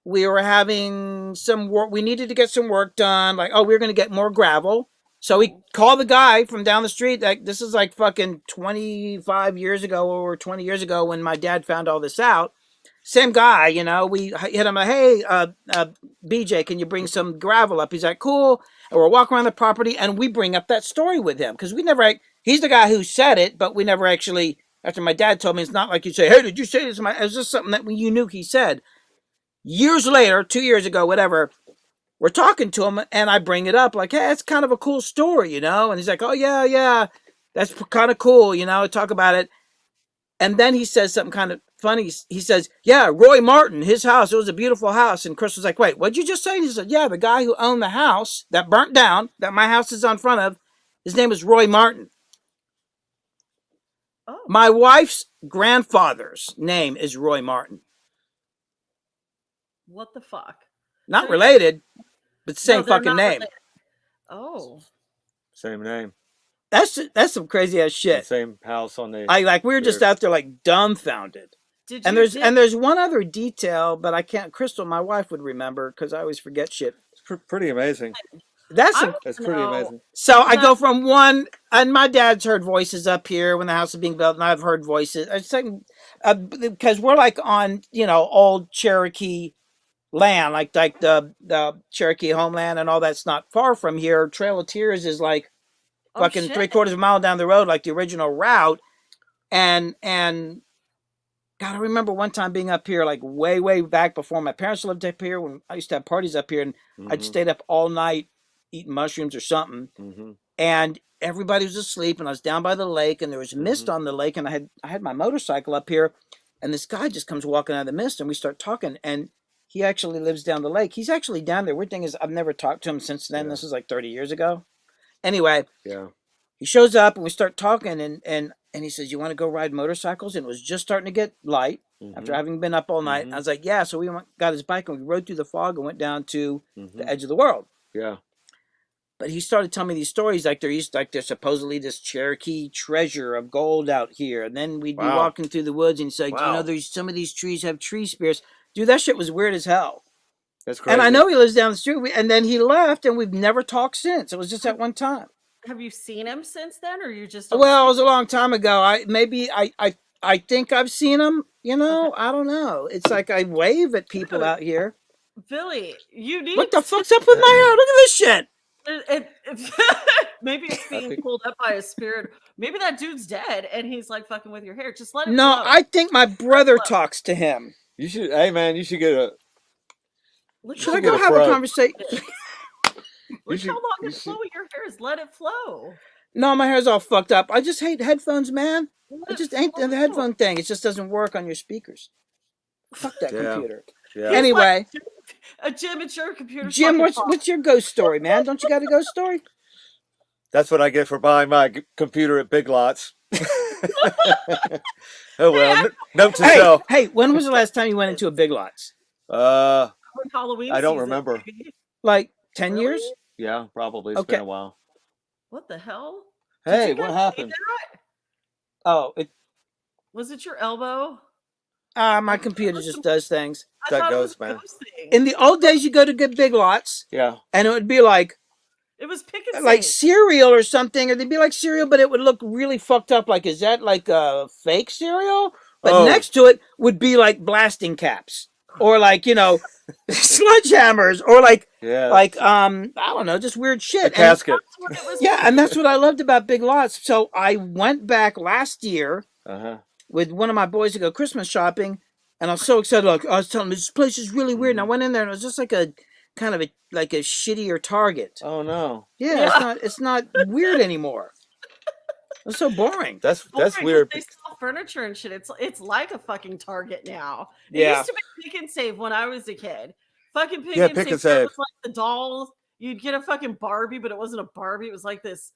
Speaker 2: we were having some work. We needed to get some work done. Like, we were going to get more gravel. So we called the guy from down the street. Like, this is like fucking 25 years ago or 20 years ago when my dad found all this out. Same guy, we hit him like, "Hey, BJ, can you bring some gravel up?" He's like, "Cool." And we're walking around the property, and we bring up that story with him because he's the guy who said it, but we never actually, after my dad told me, it's not like you say, "Hey, did you say this?" It was just something that you knew he said. Years later, 2 years ago, whatever, we're talking to him, and I bring it up like, "Hey, it's kind of a cool story, And he's like, "Oh, yeah, that's kind of cool, talk about it." And then he says something kind of funny. He says, "Yeah, Roy Martin, his house, it was a beautiful house." And Chris was like, "Wait, what'd you just say?" And he said, "Yeah, the guy who owned the house that burnt down, that my house is on front of, his name is Roy Martin."
Speaker 1: Oh.
Speaker 2: My wife's grandfather's name is Roy Martin.
Speaker 1: What the fuck?
Speaker 2: Not related, but same fucking name.
Speaker 1: Related. Oh.
Speaker 3: Same name.
Speaker 2: That's some crazy ass shit.
Speaker 3: Same house on the.
Speaker 2: We were just out there like dumbfounded.
Speaker 1: Did
Speaker 2: And
Speaker 1: you
Speaker 2: there's one other detail, but I can't. Crystal, my wife, would remember because I always forget shit.
Speaker 3: It's pretty amazing.
Speaker 2: That's
Speaker 1: I
Speaker 3: That's
Speaker 1: want
Speaker 3: pretty
Speaker 1: to know
Speaker 3: amazing.
Speaker 2: so I
Speaker 1: that
Speaker 2: go from one, and my dad's heard voices up here when the house is being built, and I've heard voices. It's like, because we're like on old Cherokee land, like the Cherokee homeland and all that's not far from here. Trail of Tears is like
Speaker 1: oh
Speaker 2: fucking
Speaker 1: shit.
Speaker 2: 3/4 of a mile down the road, like the original route. And God, I remember one time being up here, like way back before my parents lived up here. When I used to have parties up here, and I'd stayed up all night eating mushrooms or something, and everybody was asleep, and I was down by the lake, and there was mist on the lake, and I had my motorcycle up here, and this guy just comes walking out of the mist, and we start talking, and he actually lives down the lake. He's actually down there. Weird thing is, I've never talked to him since then.
Speaker 3: Yeah.
Speaker 2: This is like 30 years ago. Anyway,
Speaker 3: Yeah.
Speaker 2: he shows up, and we start talking, and he says, "You want to go ride motorcycles?" And it was just starting to get light after having been up all night. I was like, "Yeah." So we got his bike, and we rode through the fog and went down to the edge of the world.
Speaker 3: Yeah.
Speaker 2: But he started telling me these stories, like there's supposedly this Cherokee treasure of gold out here. And then we'd be walking through the woods, and he's like, there's some of these trees have tree spirits. Dude, that shit was weird as hell.
Speaker 3: That's crazy.
Speaker 2: And I know he lives down the street. And then he left, and we've never talked since. It was just that one time.
Speaker 1: Have you seen him since then, or you just?
Speaker 2: Well, it was a long time ago. I think I've seen him.
Speaker 1: Okay.
Speaker 2: I don't know. It's like I wave at people out here.
Speaker 1: Billy, you need.
Speaker 2: What the fuck's up with my hair? Look at this shit.
Speaker 1: Maybe it's being pulled up by a spirit. Maybe that dude's dead, and he's like fucking with your hair. Just let it.
Speaker 2: No,
Speaker 1: flow.
Speaker 2: I think my brother talks to him.
Speaker 3: You should. Hey, man, you should get a.
Speaker 1: Look
Speaker 2: Should
Speaker 1: how
Speaker 2: I go
Speaker 1: long-
Speaker 2: have a conversation?
Speaker 1: Look how long and flowy your hair is. Let it flow.
Speaker 2: No, my hair's all fucked up. I just hate headphones, man.
Speaker 1: Let
Speaker 2: I
Speaker 1: it
Speaker 2: just ain't the
Speaker 1: flow.
Speaker 2: headphone thing. It just doesn't work on your speakers. Fuck that
Speaker 3: Yeah.
Speaker 2: computer.
Speaker 3: Yeah.
Speaker 2: Anyway,
Speaker 1: Jim, it's your computer.
Speaker 2: Jim, what's your ghost story, man? Don't you got a ghost story?
Speaker 3: That's what I get for buying my computer at Big Lots. Oh well. Note to self.
Speaker 2: Hey, when was the last time you went into a Big Lots?
Speaker 1: Halloween.
Speaker 3: I don't
Speaker 1: season,
Speaker 3: remember.
Speaker 1: baby.
Speaker 2: Like 10
Speaker 1: Really?
Speaker 2: years?
Speaker 3: Yeah, probably. It's
Speaker 2: Okay.
Speaker 3: been a while.
Speaker 1: What the hell?
Speaker 3: Hey,
Speaker 1: you guys
Speaker 3: what
Speaker 1: see
Speaker 3: happened?
Speaker 1: that?
Speaker 2: Oh,
Speaker 1: Was it your elbow?
Speaker 2: my computer just does things.
Speaker 1: I
Speaker 3: That
Speaker 1: thought
Speaker 3: goes,
Speaker 1: it was a
Speaker 3: man.
Speaker 1: ghost thing.
Speaker 2: In the old days, you go to good Big Lots,
Speaker 3: Yeah.
Speaker 2: and it would be like
Speaker 1: It was pick and
Speaker 2: like
Speaker 1: save.
Speaker 2: cereal or something, or they'd be like cereal, but it would look really fucked up. Like, is that like a fake cereal? But
Speaker 3: Oh.
Speaker 2: next to it would be like blasting caps, or like sledgehammers, or like
Speaker 3: Yeah.
Speaker 2: I don't know, just weird
Speaker 3: a
Speaker 2: shit. And,
Speaker 3: casket.
Speaker 1: That's what it was.
Speaker 2: yeah, and that's what I loved about Big Lots. So I went back last year
Speaker 3: Uh-huh.
Speaker 2: with one of my boys to go Christmas shopping, and I was so excited. Like, I was telling him, this place is really weird. And I went in there, and it was just like a kind of a shittier Target.
Speaker 3: Oh no.
Speaker 2: Yeah, it's not weird anymore. It's so boring.
Speaker 3: That's
Speaker 1: Boring,
Speaker 3: weird.
Speaker 1: They sell furniture and shit. It's like a fucking Target now. It
Speaker 2: Yeah.
Speaker 1: used to be pick and save when I was a kid. Fucking pick
Speaker 3: Yeah,
Speaker 1: and
Speaker 3: pick
Speaker 1: save.
Speaker 3: and save.
Speaker 1: It was like the dolls. You'd get a fucking Barbie, but it wasn't a Barbie. It was like this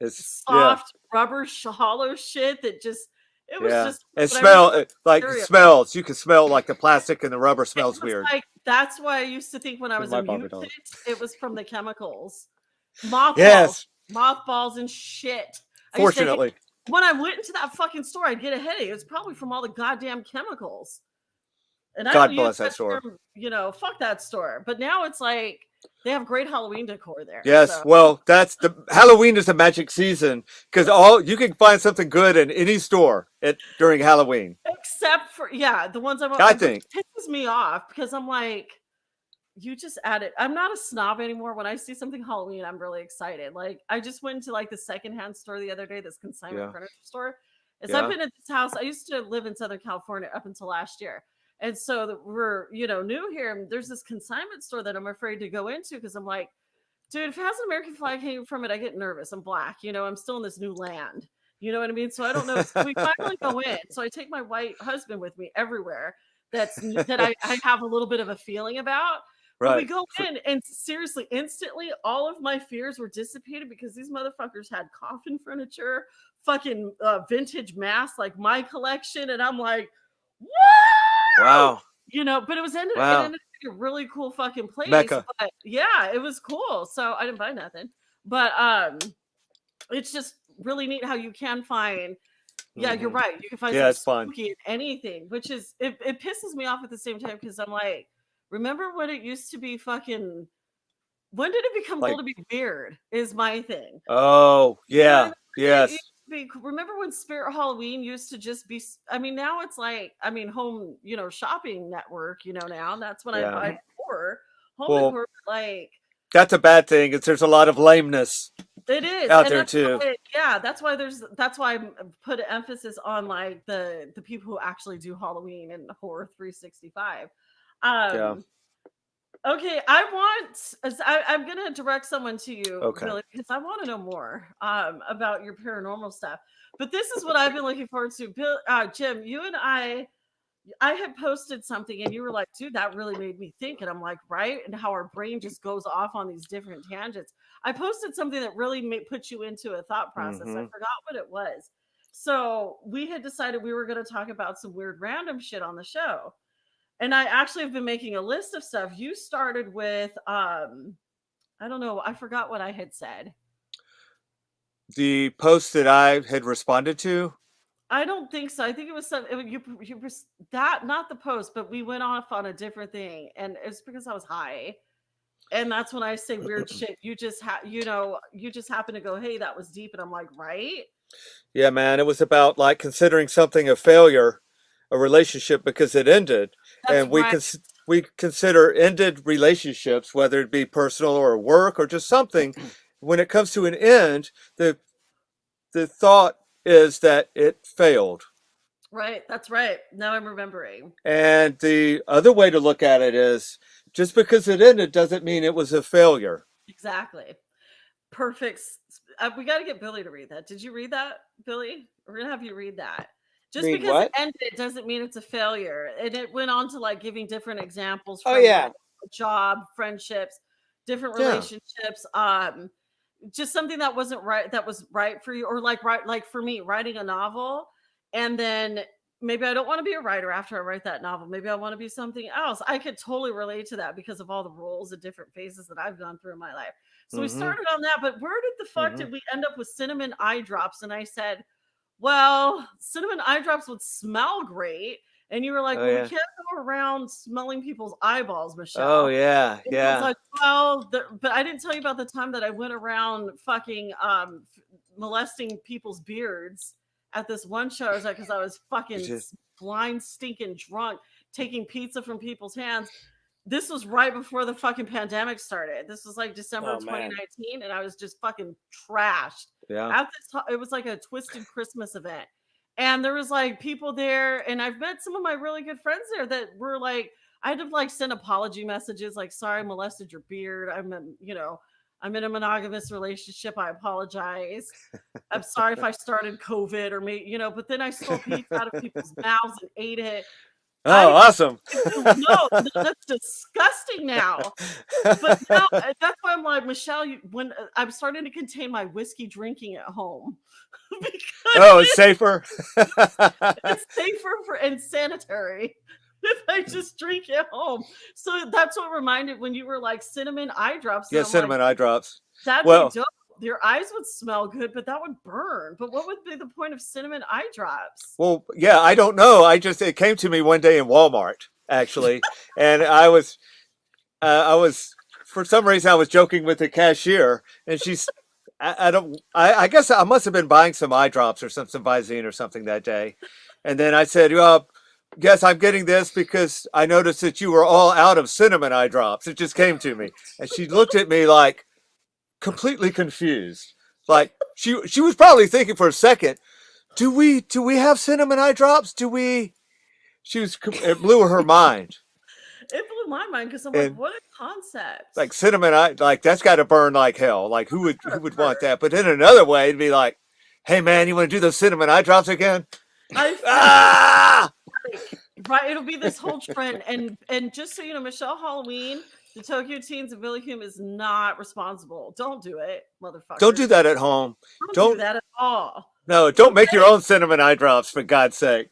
Speaker 3: It's
Speaker 1: soft rubber hollow shit that just. It was
Speaker 3: yeah.
Speaker 1: just.
Speaker 3: And
Speaker 1: whatever.
Speaker 3: it
Speaker 1: Cereal.
Speaker 3: smells. You can smell like the plastic and the rubber
Speaker 1: It
Speaker 3: smells
Speaker 1: was
Speaker 3: weird.
Speaker 1: Like that's why I used to think when I was
Speaker 3: My
Speaker 1: a
Speaker 3: Barbie doll.
Speaker 1: mutant, it was from the chemicals, mothballs,
Speaker 3: Yes.
Speaker 1: mothballs and shit. I used to hate-
Speaker 3: Fortunately.
Speaker 1: when I went into that fucking store, I'd get a headache. It was probably from all the goddamn chemicals. And I
Speaker 3: God
Speaker 1: don't
Speaker 3: bless
Speaker 1: use
Speaker 3: that store.
Speaker 1: term, fuck that store. But now it's like they have great Halloween decor there.
Speaker 3: Yes,
Speaker 1: so.
Speaker 3: well, that's the Halloween is the magic season because you can find something good in any store during Halloween.
Speaker 1: Except for the ones
Speaker 3: I think.
Speaker 1: it pisses me off because I'm like, you just added. I'm not a snob anymore. When I see something Halloween, I'm really excited. Like I just went into like the secondhand store the other day, this consignment furniture store. I've been at this house. I used to live in Southern California up until last year. And so we're, new here. And there's this consignment store that I'm afraid to go into because I'm like, dude, if it has an American flag hanging from it, I get nervous. I'm black. I'm still in this new land. You know what I mean? So I don't know. So we finally go in. So I take my white husband with me everywhere. That I have a little bit of a feeling about. But
Speaker 3: Right.
Speaker 1: we go in, and seriously, instantly, all of my fears were dissipated because these motherfuckers had coffin furniture, fucking vintage masks like my collection, and I'm like, what?
Speaker 3: Wow.
Speaker 1: But it was ended
Speaker 3: Wow.
Speaker 1: up being a really cool fucking place.
Speaker 3: Mecca.
Speaker 1: But yeah, it was cool. So I didn't buy nothing. But it's just really neat how you can find Yeah, you're right. You can find
Speaker 3: Yeah,
Speaker 1: something
Speaker 3: it's fun.
Speaker 1: spooky in anything, which is it pisses me off at the same time because I'm like, remember when it used to be fucking when did it become cool
Speaker 3: Like,
Speaker 1: to be weird? Is my thing.
Speaker 3: oh,
Speaker 1: You know what I
Speaker 3: yeah,
Speaker 1: mean? It used
Speaker 3: yes,
Speaker 1: to be, remember when Spirit Halloween used to just be, I mean, now it's like, I mean, home, shopping network, now, and that's when I
Speaker 3: yeah.
Speaker 1: buy decor, home
Speaker 3: Well,
Speaker 1: decor, like,
Speaker 3: that's a bad thing. Is there's a lot of lameness
Speaker 1: it is,
Speaker 3: out
Speaker 1: and
Speaker 3: there
Speaker 1: that's
Speaker 3: too.
Speaker 1: why, yeah, that's why I put an emphasis on like the people who actually do Halloween and horror 365.
Speaker 3: Yeah.
Speaker 1: Um, okay, I'm gonna direct someone to you,
Speaker 3: Okay.
Speaker 1: Billy, because I want to know more about your paranormal stuff. But this is what I've been looking forward to. Jim, you and I had posted something and you were like, dude, that really made me think. And I'm like, right? And how our brain just goes off on these different tangents. I posted something that really put you into a thought process. I
Speaker 3: Mm-hmm.
Speaker 1: forgot what it was. So we had decided we were going to talk about some weird random shit on the show. And I actually have been making a list of stuff. You started with, I don't know, I forgot what I had said.
Speaker 3: The post that I had responded to.
Speaker 1: I don't think so. I think it was that not the post, but we went off on a different thing, and it's because I was high, and that's when I say weird shit. You just you just happen to go, "Hey, that was deep," and I'm like, "Right."
Speaker 3: Yeah, man, it was about like considering something a failure, a relationship because it ended,
Speaker 1: That's
Speaker 3: and
Speaker 1: right.
Speaker 3: we consider ended relationships, whether it be personal or work or just something. When it comes to an end, the thought is that it failed.
Speaker 1: Right. That's right. Now I'm remembering.
Speaker 3: And the other way to look at it is just because it ended doesn't mean it was a failure.
Speaker 1: Exactly. Perfect. We got to get Billy to read that. Did you read that, Billy? We're gonna have you read that. Just
Speaker 2: Read
Speaker 1: because it
Speaker 2: what?
Speaker 1: ended doesn't mean it's a failure. And it went on to like giving different examples
Speaker 2: Oh
Speaker 1: from like
Speaker 2: yeah.
Speaker 1: job, friendships, different
Speaker 3: Yeah.
Speaker 1: relationships. Just something that wasn't right, that was right for you, or like for me, writing a novel, and then maybe I don't want to be a writer after I write that novel. Maybe I want to be something else. I could totally relate to that because of all the roles and different phases that I've gone through in my life. So we
Speaker 3: Mm-hmm.
Speaker 1: started on that, but where did the fuck
Speaker 3: Mm-hmm.
Speaker 1: did we end up with cinnamon eye drops? And I said, well, cinnamon eye drops would smell great. And you were like,
Speaker 3: Oh
Speaker 1: well, we
Speaker 3: yeah.
Speaker 1: can't go around smelling people's eyeballs,
Speaker 3: Oh
Speaker 1: Michelle.
Speaker 3: yeah.
Speaker 1: And I was
Speaker 3: Yeah.
Speaker 1: like, well, but I didn't tell you about the time that I went around fucking molesting people's beards at this one show. I was like, because I was fucking
Speaker 3: Just,
Speaker 1: blind, stinking drunk, taking pizza from people's hands. This was right before the fucking pandemic started. This was like December
Speaker 2: Oh
Speaker 1: of
Speaker 2: man.
Speaker 1: 2019, and I was just fucking trashed.
Speaker 3: yeah.
Speaker 1: At this, it was like a twisted Christmas event, and there was like people there, and I've met some of my really good friends there that were like, I had to like send apology messages, like, "Sorry, I molested your beard. I'm in a monogamous relationship. I apologize. I'm sorry if I started COVID or me, But then I stole pizza out of people's mouths and ate it.
Speaker 3: Oh,
Speaker 1: I
Speaker 3: awesome.
Speaker 1: no, that's disgusting now. But now that's why I'm like, Michelle, when I'm starting to contain my whiskey drinking at home because
Speaker 3: Oh, it's safer.
Speaker 1: it's safer and sanitary if I just drink at home. So that's what reminded when you were like cinnamon eye drops, and
Speaker 3: Yeah,
Speaker 1: I'm like,
Speaker 3: cinnamon eye drops.
Speaker 1: that'd be
Speaker 3: Well,
Speaker 1: dope. Your eyes would smell good, but that would burn. But what would be the point of cinnamon eye drops?
Speaker 3: yeah, I don't know. It came to me one day in Walmart actually, and I was for some reason I was joking with the cashier, and I guess I must have been buying some eye drops or some Visine or something that day, and then I said, yes, I'm getting this because I noticed that you were all out of cinnamon eye drops. It just came to me, and she looked at me like completely confused, like she was probably thinking for a second, do we have cinnamon eye drops? It blew her mind.
Speaker 1: It blew my mind because I'm like,
Speaker 3: And
Speaker 1: what a concept.
Speaker 3: like cinnamon eye, like that's got to burn like hell. Like who would want
Speaker 1: Burn.
Speaker 3: that? But in another way, it'd be like, hey man, you want to do those cinnamon eye drops again?
Speaker 1: I feel
Speaker 3: Ah!
Speaker 1: like, right, it'll be this whole trend. And just so you know, Michelle Halloween, the Tokyo Teens, and Billy Hume is not responsible. Don't do it, motherfuckers.
Speaker 3: Don't do that at home.
Speaker 1: Don't do that at all.
Speaker 3: Don't make your own cinnamon eye drops for God's sake.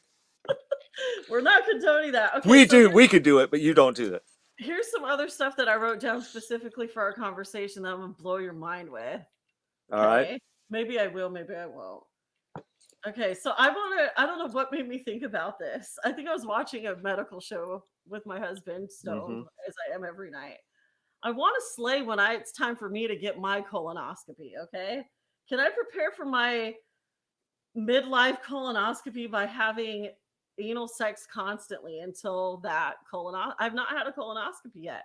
Speaker 1: We're not condoning that. Okay,
Speaker 3: We could do it, but you don't do it.
Speaker 1: Here's some other stuff that I wrote down specifically for our conversation that I'm gonna blow your mind with.
Speaker 3: All right.
Speaker 1: Okay. Maybe I will, maybe I won't. Okay, so I don't know what made me think about this. I think I was watching a medical show with my husband,
Speaker 3: Mm-hmm.
Speaker 1: stoned, as I am every night. I want to slay when it's time for me to get my colonoscopy, okay? Can I prepare for my midlife colonoscopy by having anal sex constantly until that I've not had a colonoscopy yet.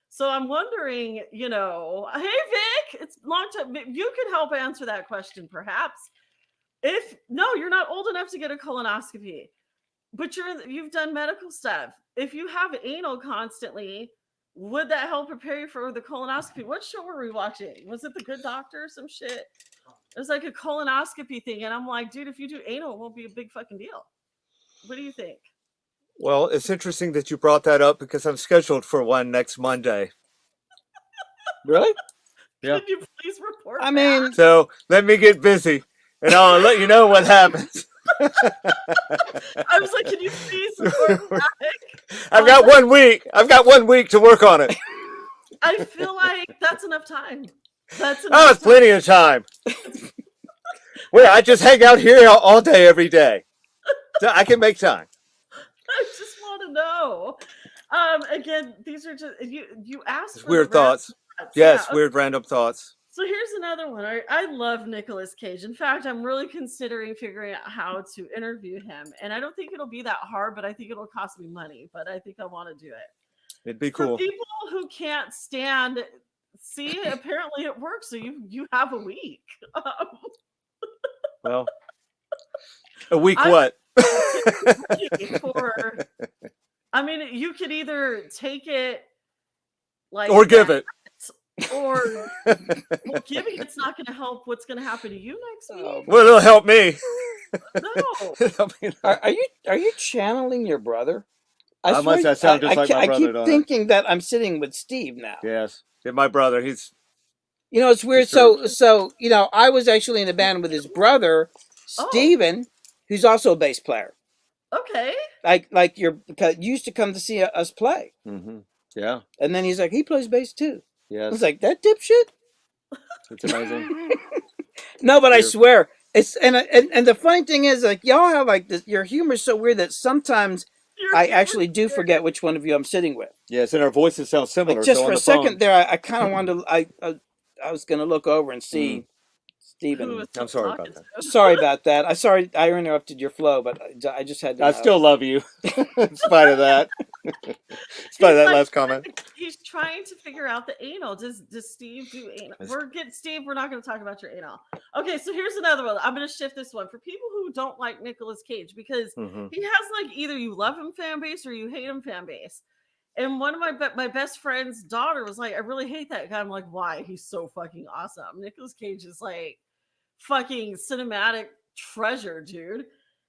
Speaker 1: So I'm wondering, hey Vic, it's long time. You could help answer that question perhaps. If no, you're not old enough to get a colonoscopy, but you've done medical stuff. If you have anal constantly, would that help prepare you for the colonoscopy? What show were we watching? Was it The Good Doctor or some shit? It was like a colonoscopy thing, and I'm like, dude, if you do anal, it won't be a big fucking deal. What do you think?
Speaker 3: Well, it's interesting that you brought that up because I'm scheduled for one next Monday.
Speaker 2: Really?
Speaker 3: Yeah.
Speaker 1: Could you please report
Speaker 2: I
Speaker 1: back?
Speaker 2: mean,
Speaker 3: So let me get busy, and I'll let you know what happens.
Speaker 1: I was like, can you please report back?
Speaker 3: I've got 1 week. I've got 1 week to work on it.
Speaker 1: I feel like that's enough time. That's
Speaker 3: Oh,
Speaker 1: enough
Speaker 3: it's plenty of time. Well, I just hang out here all day, every day. So I can make time.
Speaker 1: I just want to know. Again, these are just you asked
Speaker 3: It's
Speaker 1: for
Speaker 3: weird
Speaker 1: the random
Speaker 3: thoughts. Yes,
Speaker 1: Yeah,
Speaker 3: weird random thoughts.
Speaker 1: so here's another one. I love Nicolas Cage. In fact, I'm really considering figuring out how to interview him. And I don't think it'll be that hard, but I think it'll cost me money. But I think I want to do it.
Speaker 3: It'd be
Speaker 1: For
Speaker 3: cool.
Speaker 1: people who can't stand, see, apparently it works. So you have a week.
Speaker 3: Well, a week
Speaker 1: I'm
Speaker 3: what?
Speaker 1: ready for, I mean, you could either take it like
Speaker 3: Or give it.
Speaker 1: or well, giving it's not going to help. What's going to happen to you next week?
Speaker 3: Well, it'll help me.
Speaker 1: No.
Speaker 2: are you channeling your brother?
Speaker 3: How much
Speaker 2: swear-
Speaker 3: that sound just like my
Speaker 2: I
Speaker 3: brother,
Speaker 2: keep
Speaker 3: don't I?
Speaker 2: thinking that I'm sitting with Steve now.
Speaker 3: Yes. Yeah, my brother. He's
Speaker 2: You know, it's weird. So I was actually in a band with his brother,
Speaker 1: Oh.
Speaker 2: Steven, who's also a bass player.
Speaker 1: Okay.
Speaker 2: Like because used to come to see us play,
Speaker 3: yeah.
Speaker 2: and then he's like, he plays bass too. I
Speaker 3: Yes.
Speaker 2: was like, that dipshit.
Speaker 3: It's amazing.
Speaker 2: No, but I
Speaker 3: You're-
Speaker 2: swear it's and the funny thing is, like, y'all have like this, your humor's so weird that sometimes I actually do forget which one of you I'm sitting with.
Speaker 3: Yes, and our voices sound similar.
Speaker 2: Like just
Speaker 3: so
Speaker 2: for
Speaker 3: on
Speaker 2: a
Speaker 3: the
Speaker 2: second
Speaker 3: phone-
Speaker 2: there, I kind of wanted to. I was gonna look over and see Steven.
Speaker 1: Who was
Speaker 3: I'm sorry
Speaker 1: talking
Speaker 3: about
Speaker 1: to?
Speaker 2: Sorry about that. I interrupted your flow, but I just had to.
Speaker 3: I
Speaker 2: know.
Speaker 3: still love you, in spite of that. In spite of that last comment.
Speaker 1: He's trying to figure out the anal. Does Steve do anal? We're not going to talk about your anal. Okay, so here's another one. I'm going to shift this one for people who don't like Nicolas Cage because he has like either you love him fan base or you hate him fan base. And one of my best friend's daughter was like, I really hate that guy. I'm like, why? He's so fucking awesome. Nicolas Cage is like fucking cinematic treasure, dude.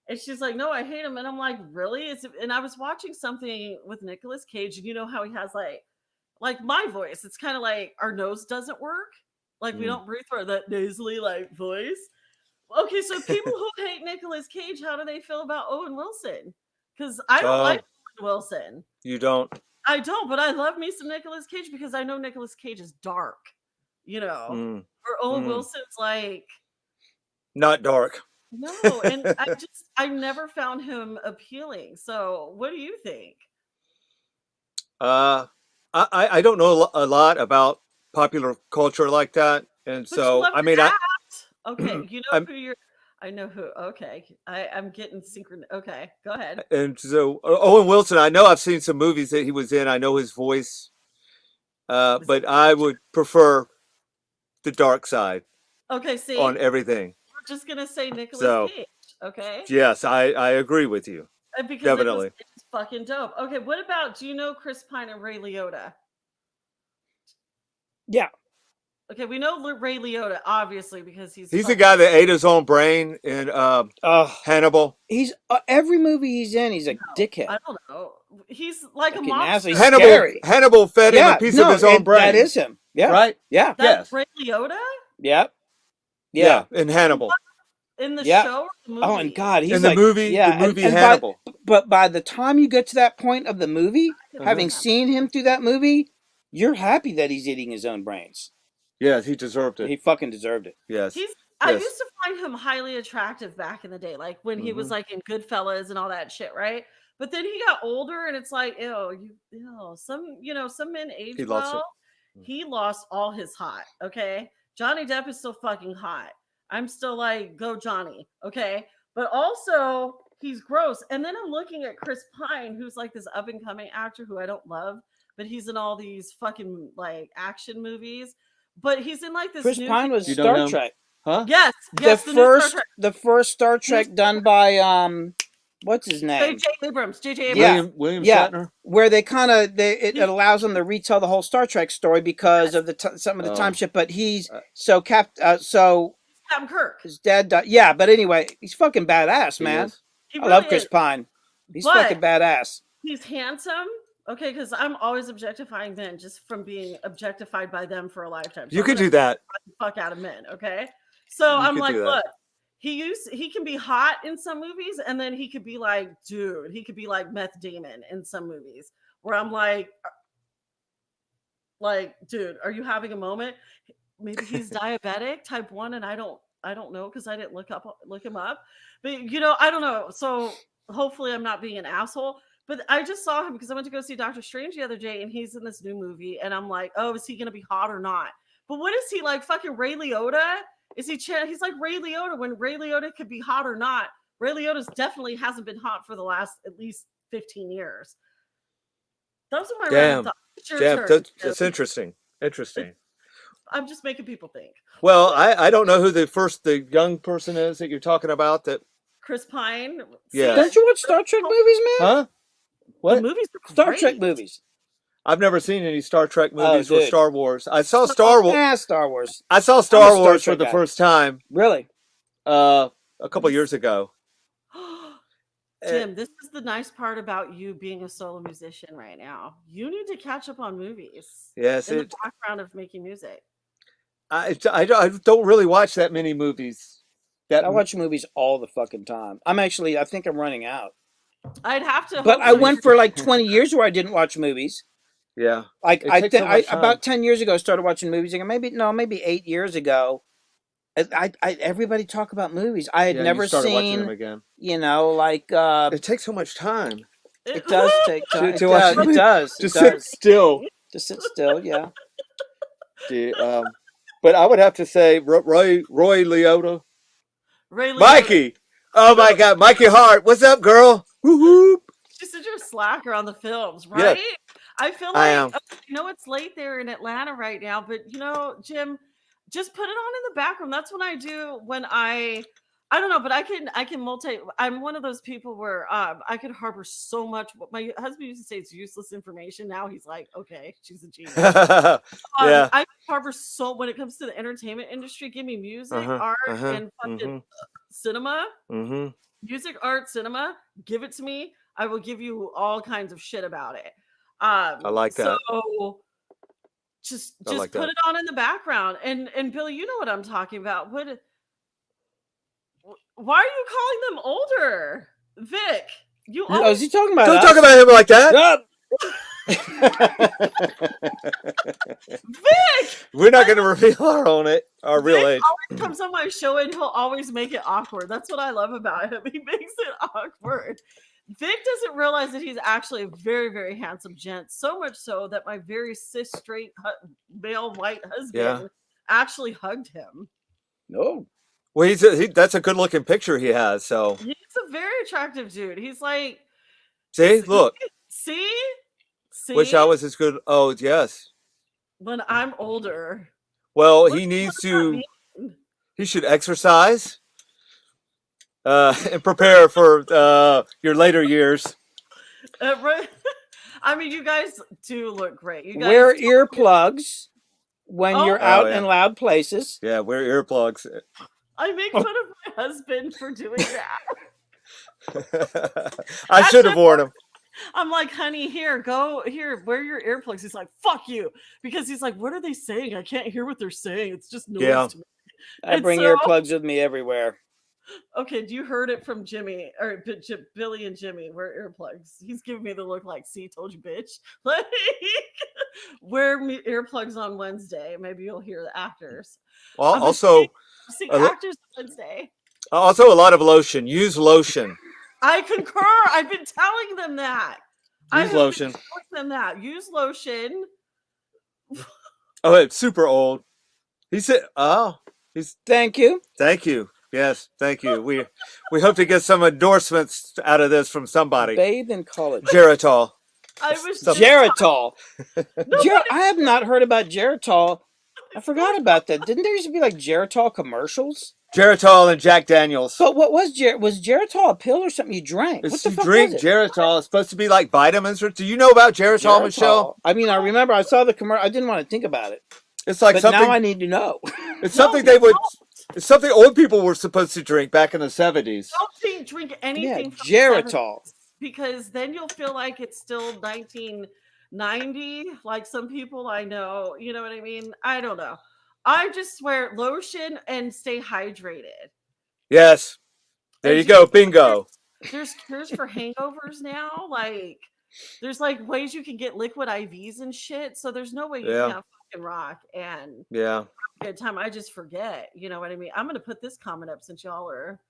Speaker 1: And she's like, no, I hate him. And I'm like, really? And I was watching something with Nicolas Cage, and you know how he has like my voice. It's kind of like our nose doesn't work. Like we don't breathe through that nasally like voice. Okay, so people who hate Nicolas Cage, how do they feel about Owen Wilson? Because I don't like Owen Wilson.
Speaker 3: You don't.
Speaker 1: I don't, but I love me some Nicolas Cage because I know Nicolas Cage is dark, Or Owen Wilson's like
Speaker 3: not dark.
Speaker 1: no, and I never found him appealing. So, what do you think?
Speaker 3: I don't know a lot about popular culture like that, and
Speaker 1: But
Speaker 3: so
Speaker 1: you love
Speaker 3: I mean,
Speaker 1: to act. Okay, you know
Speaker 3: I'm-
Speaker 1: who you're. I know who. Okay, I'm getting synchron. Okay, go ahead.
Speaker 3: and so Owen Wilson. I know I've seen some movies that he was in. I know his voice, but I would prefer the dark side
Speaker 1: Okay, see,
Speaker 3: on everything.
Speaker 1: we're just gonna say Nicolas
Speaker 3: So-
Speaker 1: Cage. Okay,
Speaker 3: Yes, I agree with you.
Speaker 1: because
Speaker 3: definitely.
Speaker 1: it's fucking dope. Okay, what about? Do you know Chris Pine and Ray Liotta?
Speaker 2: Yeah.
Speaker 1: Okay, we know Ray Liotta obviously because he's
Speaker 3: He's the
Speaker 1: fucking-
Speaker 3: guy that ate his own brain in Hannibal.
Speaker 2: He's every movie he's in, he's a dickhead.
Speaker 1: I don't know. He's like a
Speaker 2: Fucking
Speaker 1: monster.
Speaker 2: asshole. He's
Speaker 3: Hannibal
Speaker 2: scary.
Speaker 3: Hannibal fed him a piece of his own brain.
Speaker 2: That is him. Yeah.
Speaker 3: Right?
Speaker 2: Yeah.
Speaker 1: That's
Speaker 3: yes.
Speaker 1: Ray Liotta
Speaker 2: Yeah.
Speaker 3: Yeah, in Hannibal.
Speaker 1: in the
Speaker 2: Yeah.
Speaker 1: show or the movie?
Speaker 2: Oh, and God, he's
Speaker 3: In the
Speaker 2: like,
Speaker 3: movie,
Speaker 2: yeah,
Speaker 3: the movie
Speaker 2: and
Speaker 3: Hannibal.
Speaker 2: But by the time you get to that point of the movie,
Speaker 1: Uh-huh.
Speaker 2: having seen him through that movie, you're happy that he's eating his own brains.
Speaker 3: Yes, he deserved
Speaker 2: He
Speaker 3: it.
Speaker 2: fucking deserved it.
Speaker 3: Yes.
Speaker 1: He's I
Speaker 3: Yes.
Speaker 1: used to find him highly attractive back in the day, like when he was like in Goodfellas and all that shit, right? But then he got older, and it's like, some men age
Speaker 3: He lost it.
Speaker 1: well. He lost all his hot. Okay, Johnny Depp is still fucking hot. I'm still like, go Johnny. Okay, but also he's gross. And then I'm looking at Chris Pine, who's like this up and coming actor who I don't love, but he's in all these fucking like action movies. But he's in like this
Speaker 2: Chris
Speaker 1: new
Speaker 2: Pine was
Speaker 3: You know
Speaker 2: Star
Speaker 3: him?
Speaker 2: Trek.
Speaker 3: Huh?
Speaker 1: Yes,
Speaker 2: The
Speaker 1: yes, the new Star
Speaker 2: first,
Speaker 1: Trek.
Speaker 2: the first Star Trek done by what's his name?
Speaker 1: J.J. Abrams. J.J. Abrams.
Speaker 2: Yeah.
Speaker 3: William
Speaker 2: Yeah.
Speaker 3: Shatner.
Speaker 2: Where it allows them to retell the whole Star Trek story because of some of the time shift. But he's so
Speaker 1: Captain Kirk.
Speaker 2: his dad died. Yeah, but anyway, he's fucking badass,
Speaker 3: He
Speaker 2: man.
Speaker 3: is.
Speaker 1: He
Speaker 2: I love
Speaker 1: really
Speaker 2: Chris
Speaker 1: is.
Speaker 2: Pine. He's
Speaker 1: But-
Speaker 2: fucking badass.
Speaker 1: He's handsome. Okay, because I'm always objectifying men just from being objectified by them for a lifetime. So
Speaker 3: You
Speaker 1: I'm
Speaker 3: could
Speaker 1: gonna
Speaker 3: do that.
Speaker 1: the fuck out of men. Okay, so
Speaker 3: You
Speaker 1: I'm
Speaker 3: could
Speaker 1: like,
Speaker 3: do that.
Speaker 1: look, he can be hot in some movies, and then he could be like, dude, he could be like Meth Damon in some movies, where I'm like, dude, are you having a moment? Maybe he's diabetic, type 1, and I don't know because I didn't look him up. But I don't know. So hopefully I'm not being an asshole. But I just saw him because I went to go see Doctor Strange the other day, and he's in this new movie, and I'm like, oh, is he gonna be hot or not? But what is he like, fucking Ray Liotta? Is he? He's like Ray Liotta when Ray Liotta could be hot or not. Ray Liotta's definitely hasn't been hot for the last at least 15 years. Those are my random thoughts. It's your turn.
Speaker 3: That's interesting. Interesting.
Speaker 1: I'm just making people think.
Speaker 3: Well, I don't know who the young person is that you're talking about. That
Speaker 1: Chris Pine.
Speaker 3: Yeah.
Speaker 2: Don't you watch Star Trek movies, man?
Speaker 3: huh?
Speaker 1: The
Speaker 3: What?
Speaker 1: movies are
Speaker 2: Star
Speaker 1: great.
Speaker 2: Trek movies.
Speaker 3: I've never seen any Star Trek movies or
Speaker 2: dude.
Speaker 3: Star Wars. I saw Star Wars.
Speaker 2: Star Wars.
Speaker 3: I saw
Speaker 2: I'm a
Speaker 3: Star
Speaker 2: Star
Speaker 3: Wars for
Speaker 2: Trek
Speaker 3: the
Speaker 2: guy.
Speaker 3: first time
Speaker 2: Really?
Speaker 3: a couple years ago.
Speaker 1: Jim, this is the nice part about you being a solo musician right now. You need to catch up on movies.
Speaker 3: Yes,
Speaker 1: In the background of making music.
Speaker 3: I don't really watch that many movies.
Speaker 2: I watch movies all the fucking time. I think I'm running out.
Speaker 1: I'd have to.
Speaker 2: But I
Speaker 1: hopefully-
Speaker 2: went for like 20 years where I didn't watch movies.
Speaker 3: Yeah.
Speaker 2: Like
Speaker 3: It
Speaker 2: I
Speaker 3: takes
Speaker 2: think
Speaker 3: so much time.
Speaker 2: about 10 years ago I started watching movies again. Maybe 8 years ago. Everybody talk about movies. I had
Speaker 3: Yeah,
Speaker 2: never
Speaker 3: you started watching them
Speaker 2: seen,
Speaker 3: again.
Speaker 2: like
Speaker 3: It takes so much time.
Speaker 2: it does take time.
Speaker 3: To watch
Speaker 2: It does.
Speaker 3: to
Speaker 2: It
Speaker 3: sit
Speaker 2: does.
Speaker 3: still.
Speaker 2: To sit still, yeah.
Speaker 3: But I would have to say Roy Liotta.
Speaker 1: Ray Liotta.
Speaker 3: Mikey. Oh my God, Mikey Hart. What's up, girl? Woo-hoo.
Speaker 1: She said you're a slacker on the films,
Speaker 3: Yeah.
Speaker 1: right? I feel like
Speaker 3: I am.
Speaker 1: it's late there in Atlanta right now, but Jim, just put it on in the background. That's what I do when I don't know, but I can multi. I'm one of those people where I could harbor so much. My husband used to say it's useless information. Now he's like, okay, she's a genius.
Speaker 3: Yeah.
Speaker 1: I harbor so when it comes to the entertainment industry. Give me music, art, and fucking cinema.
Speaker 3: Mm-hmm.
Speaker 1: Music, art, cinema. Give it to me. I will give you all kinds of shit about it. I
Speaker 3: like that.
Speaker 1: So just
Speaker 3: like
Speaker 1: put
Speaker 3: that.
Speaker 1: it on in the background. And Billy, you know what I'm talking about. Why are you calling them older? Vic, you
Speaker 2: Oh, is he talking about
Speaker 3: Don't
Speaker 2: us?
Speaker 3: talk about him like that.
Speaker 2: Yup.
Speaker 1: Vic!
Speaker 3: We're not going to reveal our real
Speaker 1: Vic
Speaker 3: age.
Speaker 1: always comes on my show and he'll always make it awkward. That's what I love about him. He makes it awkward. Vic doesn't realize that he's actually a very, very handsome gent. So much so that my very cis, straight, male, white husband actually hugged him.
Speaker 2: No.
Speaker 3: Well, that's a good looking picture he has. So
Speaker 1: He's a very attractive dude. He's like,
Speaker 3: see, look,
Speaker 1: see,
Speaker 3: wish I was as good. Oh, yes.
Speaker 1: when I'm older.
Speaker 3: Well,
Speaker 1: What
Speaker 3: he needs
Speaker 1: does that
Speaker 3: to.
Speaker 1: mean?
Speaker 3: He should exercise and prepare for your later years.
Speaker 1: Right? I mean, you guys do look great. You guys
Speaker 2: Wear earplugs when you're
Speaker 1: Oh,
Speaker 2: out
Speaker 3: yeah.
Speaker 2: in loud places.
Speaker 3: Yeah, wear earplugs.
Speaker 1: I make fun of my husband for doing that.
Speaker 3: I should have worn them.
Speaker 1: I'm like, honey, wear your earplugs. He's like, fuck you. Because he's like, what are they saying? I can't hear what they're saying. It's just noise
Speaker 3: Yeah.
Speaker 1: to me.
Speaker 2: I
Speaker 1: And
Speaker 2: bring
Speaker 1: so-
Speaker 2: earplugs with me everywhere.
Speaker 1: Okay, you heard it from Jimmy or Billy and Jimmy. Wear earplugs. He's giving me the look like, "See, told you, bitch." Like, wear earplugs on Wednesday. Maybe you'll hear the actors. I'm gonna
Speaker 3: Also,
Speaker 1: see
Speaker 3: a,
Speaker 1: actors Wednesday.
Speaker 3: also a lot of lotion. Use lotion.
Speaker 1: I concur. I've been telling them that. I
Speaker 3: Use
Speaker 1: have been
Speaker 3: lotion.
Speaker 1: telling them that. Use lotion.
Speaker 3: Oh, it's super old. He said, "Oh, he's
Speaker 2: Thank you.
Speaker 3: thank you. Yes, thank you. We hope to get some endorsements out of this from somebody.
Speaker 2: Bathe in college.
Speaker 3: Geritol.
Speaker 1: I was
Speaker 3: Some-
Speaker 1: just
Speaker 2: Geritol.
Speaker 1: Nobody-
Speaker 2: I have not heard about Geritol. I forgot about that. Didn't there used to be like Geritol commercials?
Speaker 3: Geritol and Jack Daniels.
Speaker 2: But what was Geritol a pill or something you drank? What
Speaker 3: If
Speaker 2: the
Speaker 3: you
Speaker 2: fuck
Speaker 3: drink
Speaker 2: was it?
Speaker 3: Geritol, it's supposed to be like vitamins. Do you know about Geritol, Michelle?
Speaker 2: I mean, I remember I saw the commercial. I didn't want to think about it,
Speaker 3: It's like
Speaker 2: but
Speaker 3: something.
Speaker 2: now I need to know.
Speaker 3: It's something they would. It's something old people were supposed to drink back in the 70s.
Speaker 1: don't drink anything from the
Speaker 2: Geritol.
Speaker 1: 70s, because then you'll feel like it's still 1990. Like some people I know, you know what I mean? I don't know. I just swear lotion and stay hydrated.
Speaker 3: Yes. There
Speaker 1: And
Speaker 3: you go. Bingo.
Speaker 1: There's cures for hangovers now. Like there's like ways you can get liquid IVs and shit. So there's no way you
Speaker 3: Yeah.
Speaker 1: can have fucking rock and
Speaker 3: Yeah.
Speaker 1: good time. I just forget. You know what I mean? I'm gonna put this comment up since y'all are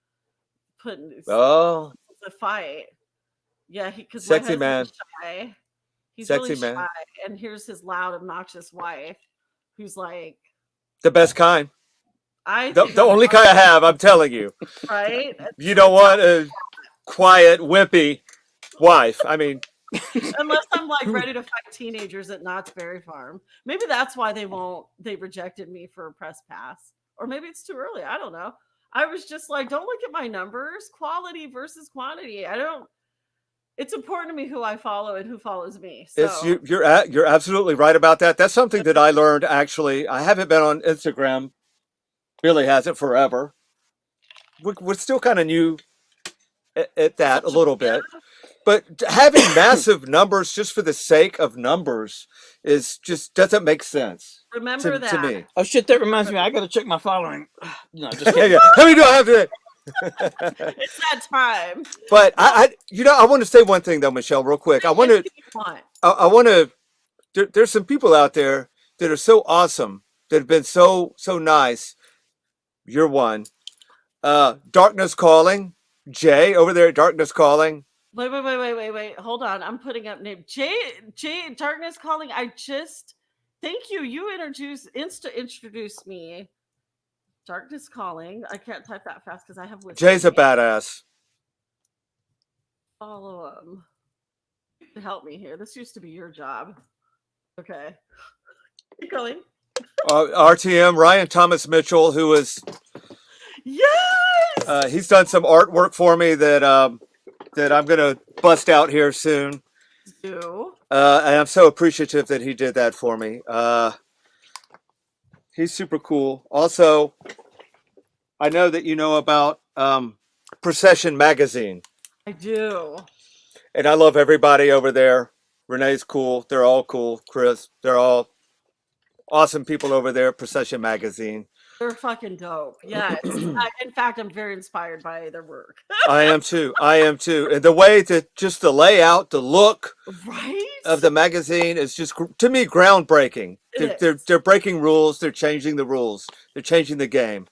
Speaker 1: putting
Speaker 3: Oh,
Speaker 1: the fight. Yeah, because
Speaker 3: Sexy man.
Speaker 1: shy. He's
Speaker 3: Sexy
Speaker 1: really
Speaker 3: man.
Speaker 1: shy. And here's his loud, obnoxious wife, who's like,
Speaker 3: the best kind.
Speaker 1: I
Speaker 3: The
Speaker 1: think
Speaker 3: only kind I have, I'm telling you.
Speaker 1: right.
Speaker 3: You don't want a quiet, wimpy wife. I mean,
Speaker 1: Unless I'm like ready to fight teenagers at Knott's Berry Farm. Maybe that's why they rejected me for a press pass. Or maybe it's too early. I don't know. I was just like, don't look at my numbers. Quality versus quantity. It's important to me who I follow and who follows me. So
Speaker 3: you're absolutely right about that. That's something that I learned actually. I haven't been on Instagram. Really hasn't forever. We're still kind of new at that a little bit. But having massive numbers just for the sake of numbers is just doesn't make sense
Speaker 1: remember that.
Speaker 3: to me.
Speaker 2: Oh shit! That reminds me. I got to check my following. No, just
Speaker 3: Yeah,
Speaker 2: kidding.
Speaker 3: yeah. How many do I have today?
Speaker 1: It's that time.
Speaker 3: But I want to say one thing though, Michelle, real quick. I want to. There's some people out there that are so awesome, that have been so nice. You're one. Darkness Calling, Jay over there at Darkness Calling.
Speaker 1: Wait. Hold on. I'm putting up name. Jay Darkness Calling. Thank you. You introduced me. Darkness Calling. I can't type that fast because I have with
Speaker 3: Jay's a badass.
Speaker 1: Follow him. Help me here. This used to be your job. Okay. Keep going.
Speaker 3: RTM, Ryan Thomas Mitchell, who is
Speaker 1: Yes.
Speaker 3: he's done some artwork for me that I'm gonna bust out here soon.
Speaker 1: Do.
Speaker 3: And I'm so appreciative that he did that for me. He's super cool. Also, I know that you know about Procession Magazine.
Speaker 1: I do.
Speaker 3: And I love everybody over there. Renee's cool. They're all cool. Chris, they're all awesome people over there at Procession Magazine.
Speaker 1: They're fucking dope. Yes. In fact, I'm very inspired by their work.
Speaker 3: I am too. And the way that just the layout, the look
Speaker 1: Right?
Speaker 3: of the magazine is just, to me, groundbreaking.
Speaker 1: It
Speaker 3: They're breaking rules. They're changing the rules. They're changing the game.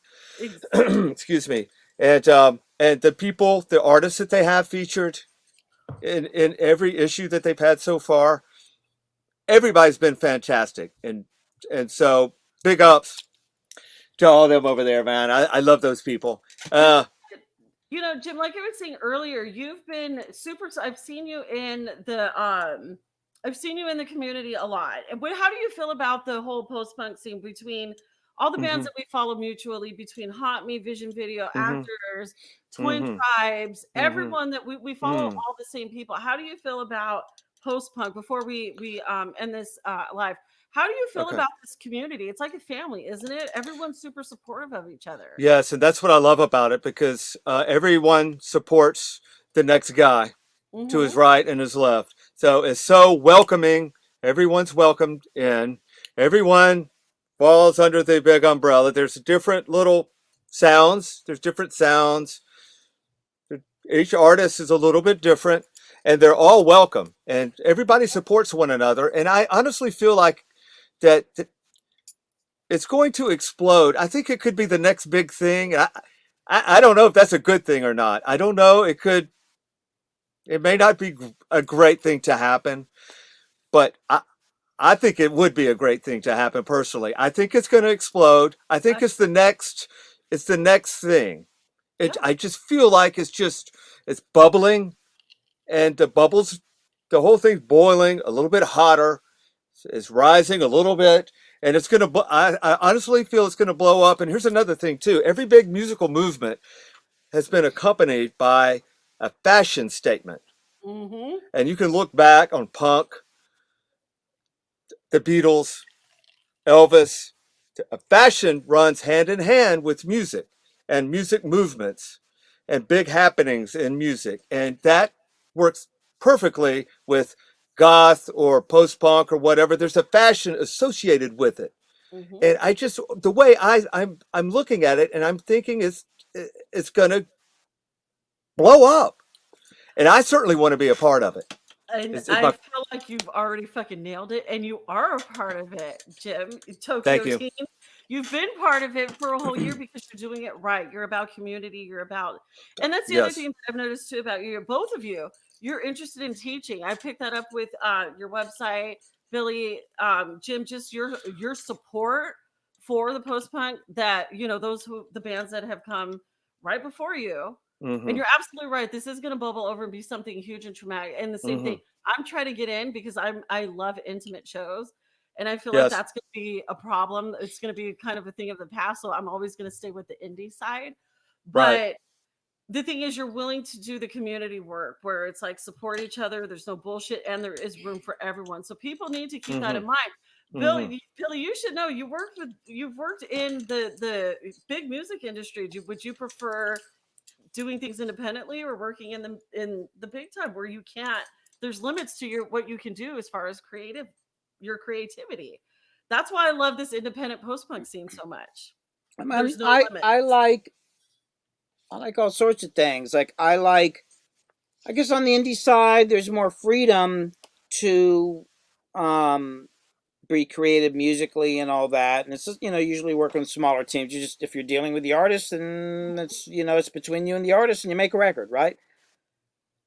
Speaker 3: Excuse me. And the people, the artists that they have featured in every issue that they've had so far, everybody's been fantastic. And so big ups to all of them over there, man. I love those people.
Speaker 1: You know, Jim, like I was saying earlier, you've been super. I've seen you in the community a lot. And how do you feel about the whole post-punk scene between all the bands that we follow mutually, between Hot Me, Vision Video, Actors, Twin Tribes, everyone that we follow all the same people? How do you feel about post-punk before we end this live? How do you feel about this community? It's like a family, isn't it? Everyone's super supportive of each other.
Speaker 3: Yes, and that's what I love about it, because everyone supports the next guy to his right and his left. So it's so welcoming. Everyone's welcomed in. Everyone falls under the big umbrella. There's different little sounds. There's different sounds. Each artist is a little bit different, and they're all welcome, and everybody supports one another. And I honestly feel like that it's going to explode. I think it could be the next big thing. I don't know if that's a good thing or not. I don't know. It may not be a great thing to happen, but I think it would be a great thing to happen personally. I think it's going to explode. I think it's the next thing. I just feel like it's bubbling, and the whole thing's boiling a little bit hotter. It's rising a little bit, and it's going to, I honestly feel it's going to blow up. And here's another thing too. Every big musical movement has been accompanied by a fashion statement.
Speaker 1: Mm-hmm.
Speaker 3: And you can look back on punk, the Beatles, Elvis. Fashion runs hand in hand with music and music movements and big happenings in music. And that works perfectly with goth or post-punk or whatever. There's a fashion associated with it.
Speaker 1: Mm-hmm.
Speaker 3: And I just, the way I'm looking at it, and I'm thinking it's going to blow up. And I certainly want to be a part of it.
Speaker 1: And I feel like you've already fucking nailed it, and you are a part of it, Jim. Tokyo
Speaker 3: Thank you.
Speaker 1: Team. You've been part of it for a whole year because you're doing it right. You're about community. You're about, and that's the other
Speaker 3: Yes.
Speaker 1: thing that I've noticed too about you, both of you. You're interested in teaching. I picked that up with your website, Billy, Jim. Just your support for the post punk that the bands that have come right before you.
Speaker 3: Mm-hmm.
Speaker 1: And you're absolutely right. This is going to bubble over and be something huge and traumatic. And the same thing, I'm trying to get in because I love intimate shows. And I feel like that's going to be a problem. It's going to be kind of a thing of the past. So I'm always going to stay with the indie side. But the thing is, you're willing to do the community work where it's like support each other. There's no bullshit, and there is room for everyone. So people need to keep that in mind. Billy, you should know you've worked in the big music industry. Would you prefer doing things independently or working in the big time where you can't, there's limits to what you can do as far as your creativity? That's why I love this independent post-punk scene so much. There's no limits.
Speaker 2: I like all sorts of things. Like I guess on the indie side there's more freedom to be creative musically and all that, and it's just, usually work on smaller teams. If you're dealing with the artist, then it's it's between you and the artist, and you make a record, right?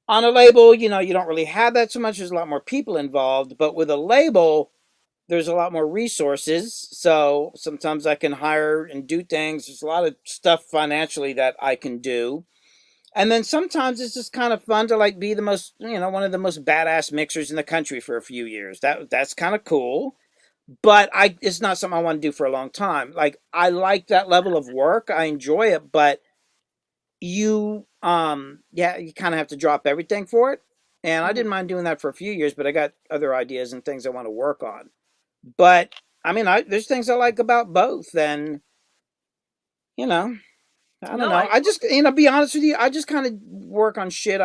Speaker 2: On a label, you don't really have that so much. There's a lot more people involved, but with a label there's a lot more resources, so sometimes I can hire and do things. There's a lot of stuff financially that I can do. And then sometimes it's just kind of fun to be the most, one of the most badass mixers in the country for a few years. That's kind of cool. But it's not something I want to do for a long time. I like that level of work. I enjoy it, but you kind of have to drop everything for it. And I didn't mind doing that for a few years, but I got other ideas and things I want to work on. But I mean, there's things I like about both, and I don't know. I just, be honest with you, I just kind of work on shit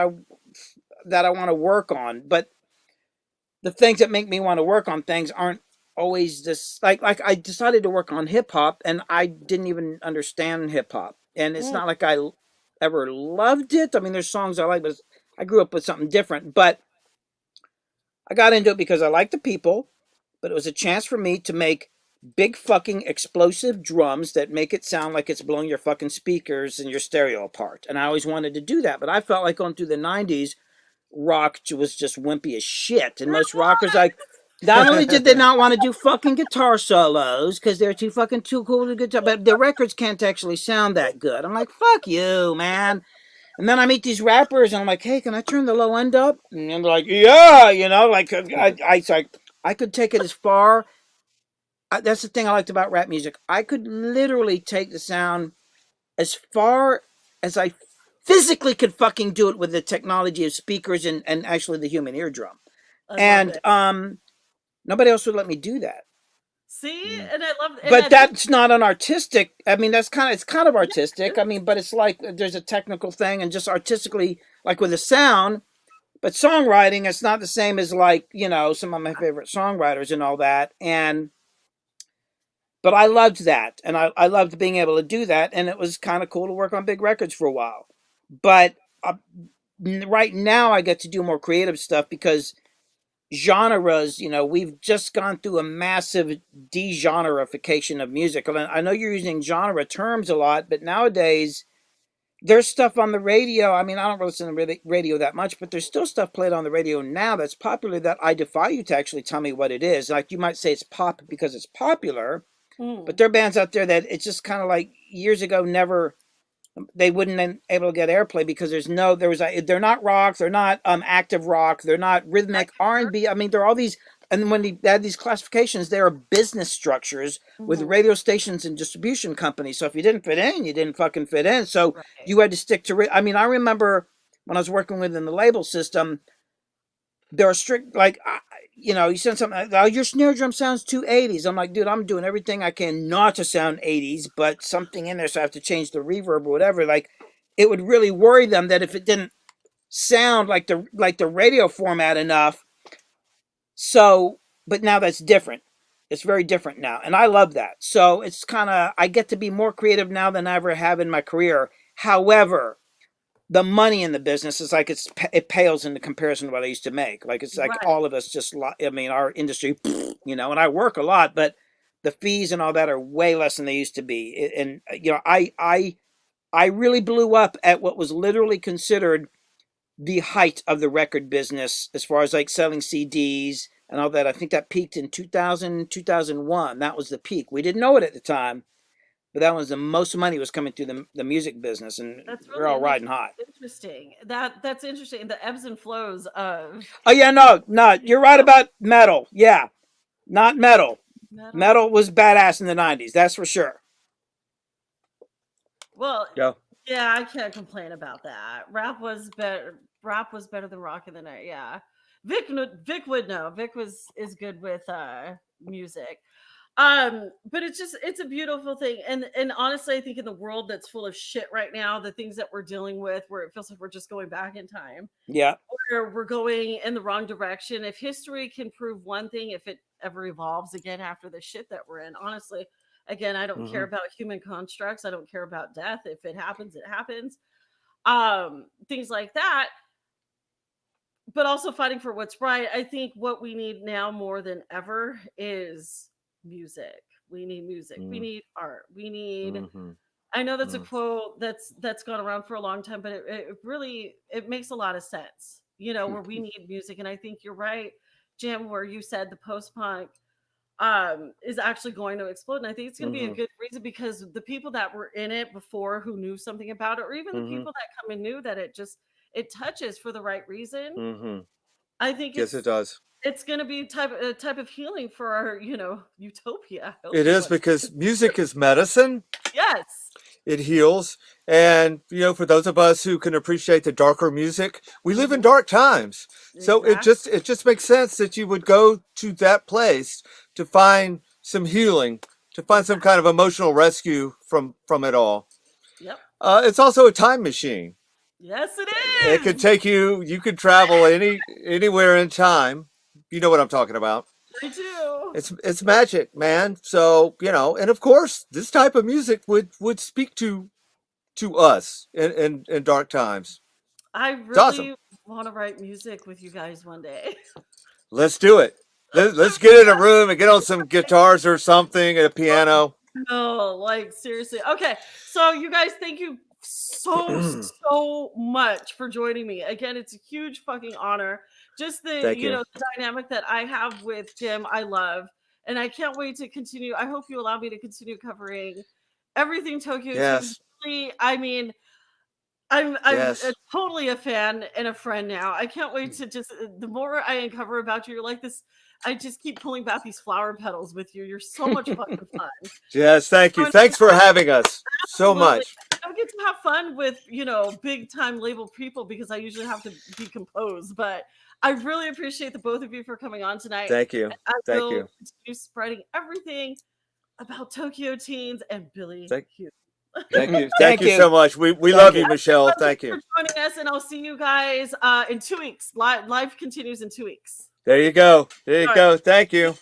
Speaker 2: that I want to work on. But the things that make me want to work on things aren't always just like I decided to work on hip hop, and I didn't even understand hip hop, and it's not like I ever loved it. I mean, there's songs I like, but I grew up with something different. But I got into it because I like the people, but it was a chance for me to make big fucking explosive drums that make it sound like it's blowing your fucking speakers and your stereo apart. And I always wanted to do that, but I felt like going through the 90s, rock was just wimpy as shit. And most rockers, not only did they not want to do fucking guitar solos because they're too cool to guitar, but the records can't actually sound that good. I'm like, fuck you, man. And then I meet these rappers, and I'm like, hey, can I turn the low end up? And they're like, yeah, I could take it as far. That's the thing I liked about rap music. I could literally take the sound as far as I physically could fucking do it with the technology of speakers and actually the human eardrum. And nobody else would let me do that.
Speaker 1: See, and I love.
Speaker 2: But that's not an artistic. I mean, it's kind of artistic. I mean, but it's like there's a technical thing, and just artistically, like with the sound. But songwriting, it's not the same as some of my favorite songwriters and all that. And But I loved that, and I loved being able to do that, and it was kind of cool to work on big records for a while. But right now, I get to do more creative stuff because genres, we've just gone through a massive degenreification of music. And I know you're using genre terms a lot, but nowadays there's stuff on the radio. I mean, I don't really listen to radio that much, but there's still stuff played on the radio now that's popular that I defy you to actually tell me what it is. Like, you might say it's pop because it's popular, but there are bands out there that it's just kind of like years ago they wouldn't been able to get airplay because they're not rock, they're not active rock, they're not rhythmic R&B. I mean, there are all these, and when they add these classifications, there are business structures with radio stations and distribution companies. So if you didn't fit in, you didn't fucking fit in. So you had to stick to. I mean, I remember when I was working within the label system, there are strict, like, you send something, oh, your snare drum sounds too 80s. I'm like, dude, I'm doing everything I can not to sound 80s, but something in there, so I have to change the reverb or whatever. Like, it would really worry them that if it didn't sound like the radio format enough. So, but now that's different. It's very different now, and I love that. So it's kind of, I get to be more creative now than I ever have in my career. However, the money in the business is like it pales in the comparison to what I used to make. Like, it's like all of us just, I mean, our industry, and I work a lot, but the fees and all that are way less than they used to be. And I really blew up at what was literally considered the height of the record business as far as like selling CDs and all that. I think that peaked in 2000, 2001. That was the peak. We didn't know it at the time, but that was the most money was coming through the music business, and we're all riding high.
Speaker 1: Interesting. That's interesting. The ebbs and flows of.
Speaker 2: Oh yeah, no, you're right about metal. Yeah, not metal. Metal was badass in the 90s. That's for sure.
Speaker 1: Well, yeah, I can't complain about that. Rap was better than rock in the night. Yeah, Vic would know. Vic is good with music. But it's a beautiful thing, and honestly, I think in the world that's full of shit right now, the things that we're dealing with, where it feels like we're just going back in time, or we're going in the wrong direction. If history can prove one thing, if it ever evolves again after the shit that we're in, honestly, again, I don't care about human constructs. I don't care about death. If it happens, it happens. Things like that. But also fighting for what's right. I think what we need now more than ever is music. We need music. We need art. We need. I know that's a quote that's gone around for a long time, but it really makes a lot of sense. Where we need music, and I think you're right, Jim, where you said the post-punk is actually going to explode, and I think it's going to be a good reason, because the people that were in it before who knew something about it, or even the people that come and knew that it touches for the right reason. I think
Speaker 3: yes, it does.
Speaker 1: It's going to be a type of healing for our, utopia.
Speaker 3: It is, because music is medicine.
Speaker 1: Yes.
Speaker 3: It heals. And, for those of us who can appreciate the darker music, we live in dark times. So it just makes sense that you would go to that place to find some healing, to find some kind of emotional rescue from it all.
Speaker 1: Yep.
Speaker 3: It's also a time machine.
Speaker 1: Yes, it is.
Speaker 3: It could take you could travel anywhere in time. You know what I'm talking about.
Speaker 1: I do.
Speaker 3: It's magic, man. So, and of course, this type of music would speak to us in dark times.
Speaker 1: I really want to write music with you guys one day.
Speaker 3: Let's do it. Let's get in a room and get on some guitars or something and a piano.
Speaker 1: No, like, seriously. Okay, so you guys, thank you so much for joining me. Again, it's a huge fucking honor. Just the the dynamic that I have with Jim, I love, and I can't wait to continue. I hope you allow me to continue covering everything Tokyo.
Speaker 3: Yes.
Speaker 1: Really, I mean, I'm totally a fan and a friend now. I can't wait to just, the more I uncover about you, you're like this. I just keep pulling back these flower petals with you. You're so much fucking fun.
Speaker 3: Yes, thank you. Thanks for having us so much.
Speaker 1: I don't get to have fun with, big time label people, because I usually have to be composed, but I really appreciate the both of you for coming on tonight.
Speaker 3: Thank you. Thank you.
Speaker 1: Continue spreading everything about Tokyo Teens and Billy Hume.
Speaker 3: Thank you. Thank you so much. We love you, Michelle. Thank you
Speaker 1: for joining us, and I'll see you guys in 2 weeks. Life continues in 2 weeks.
Speaker 3: There you go. There you go. Thank you.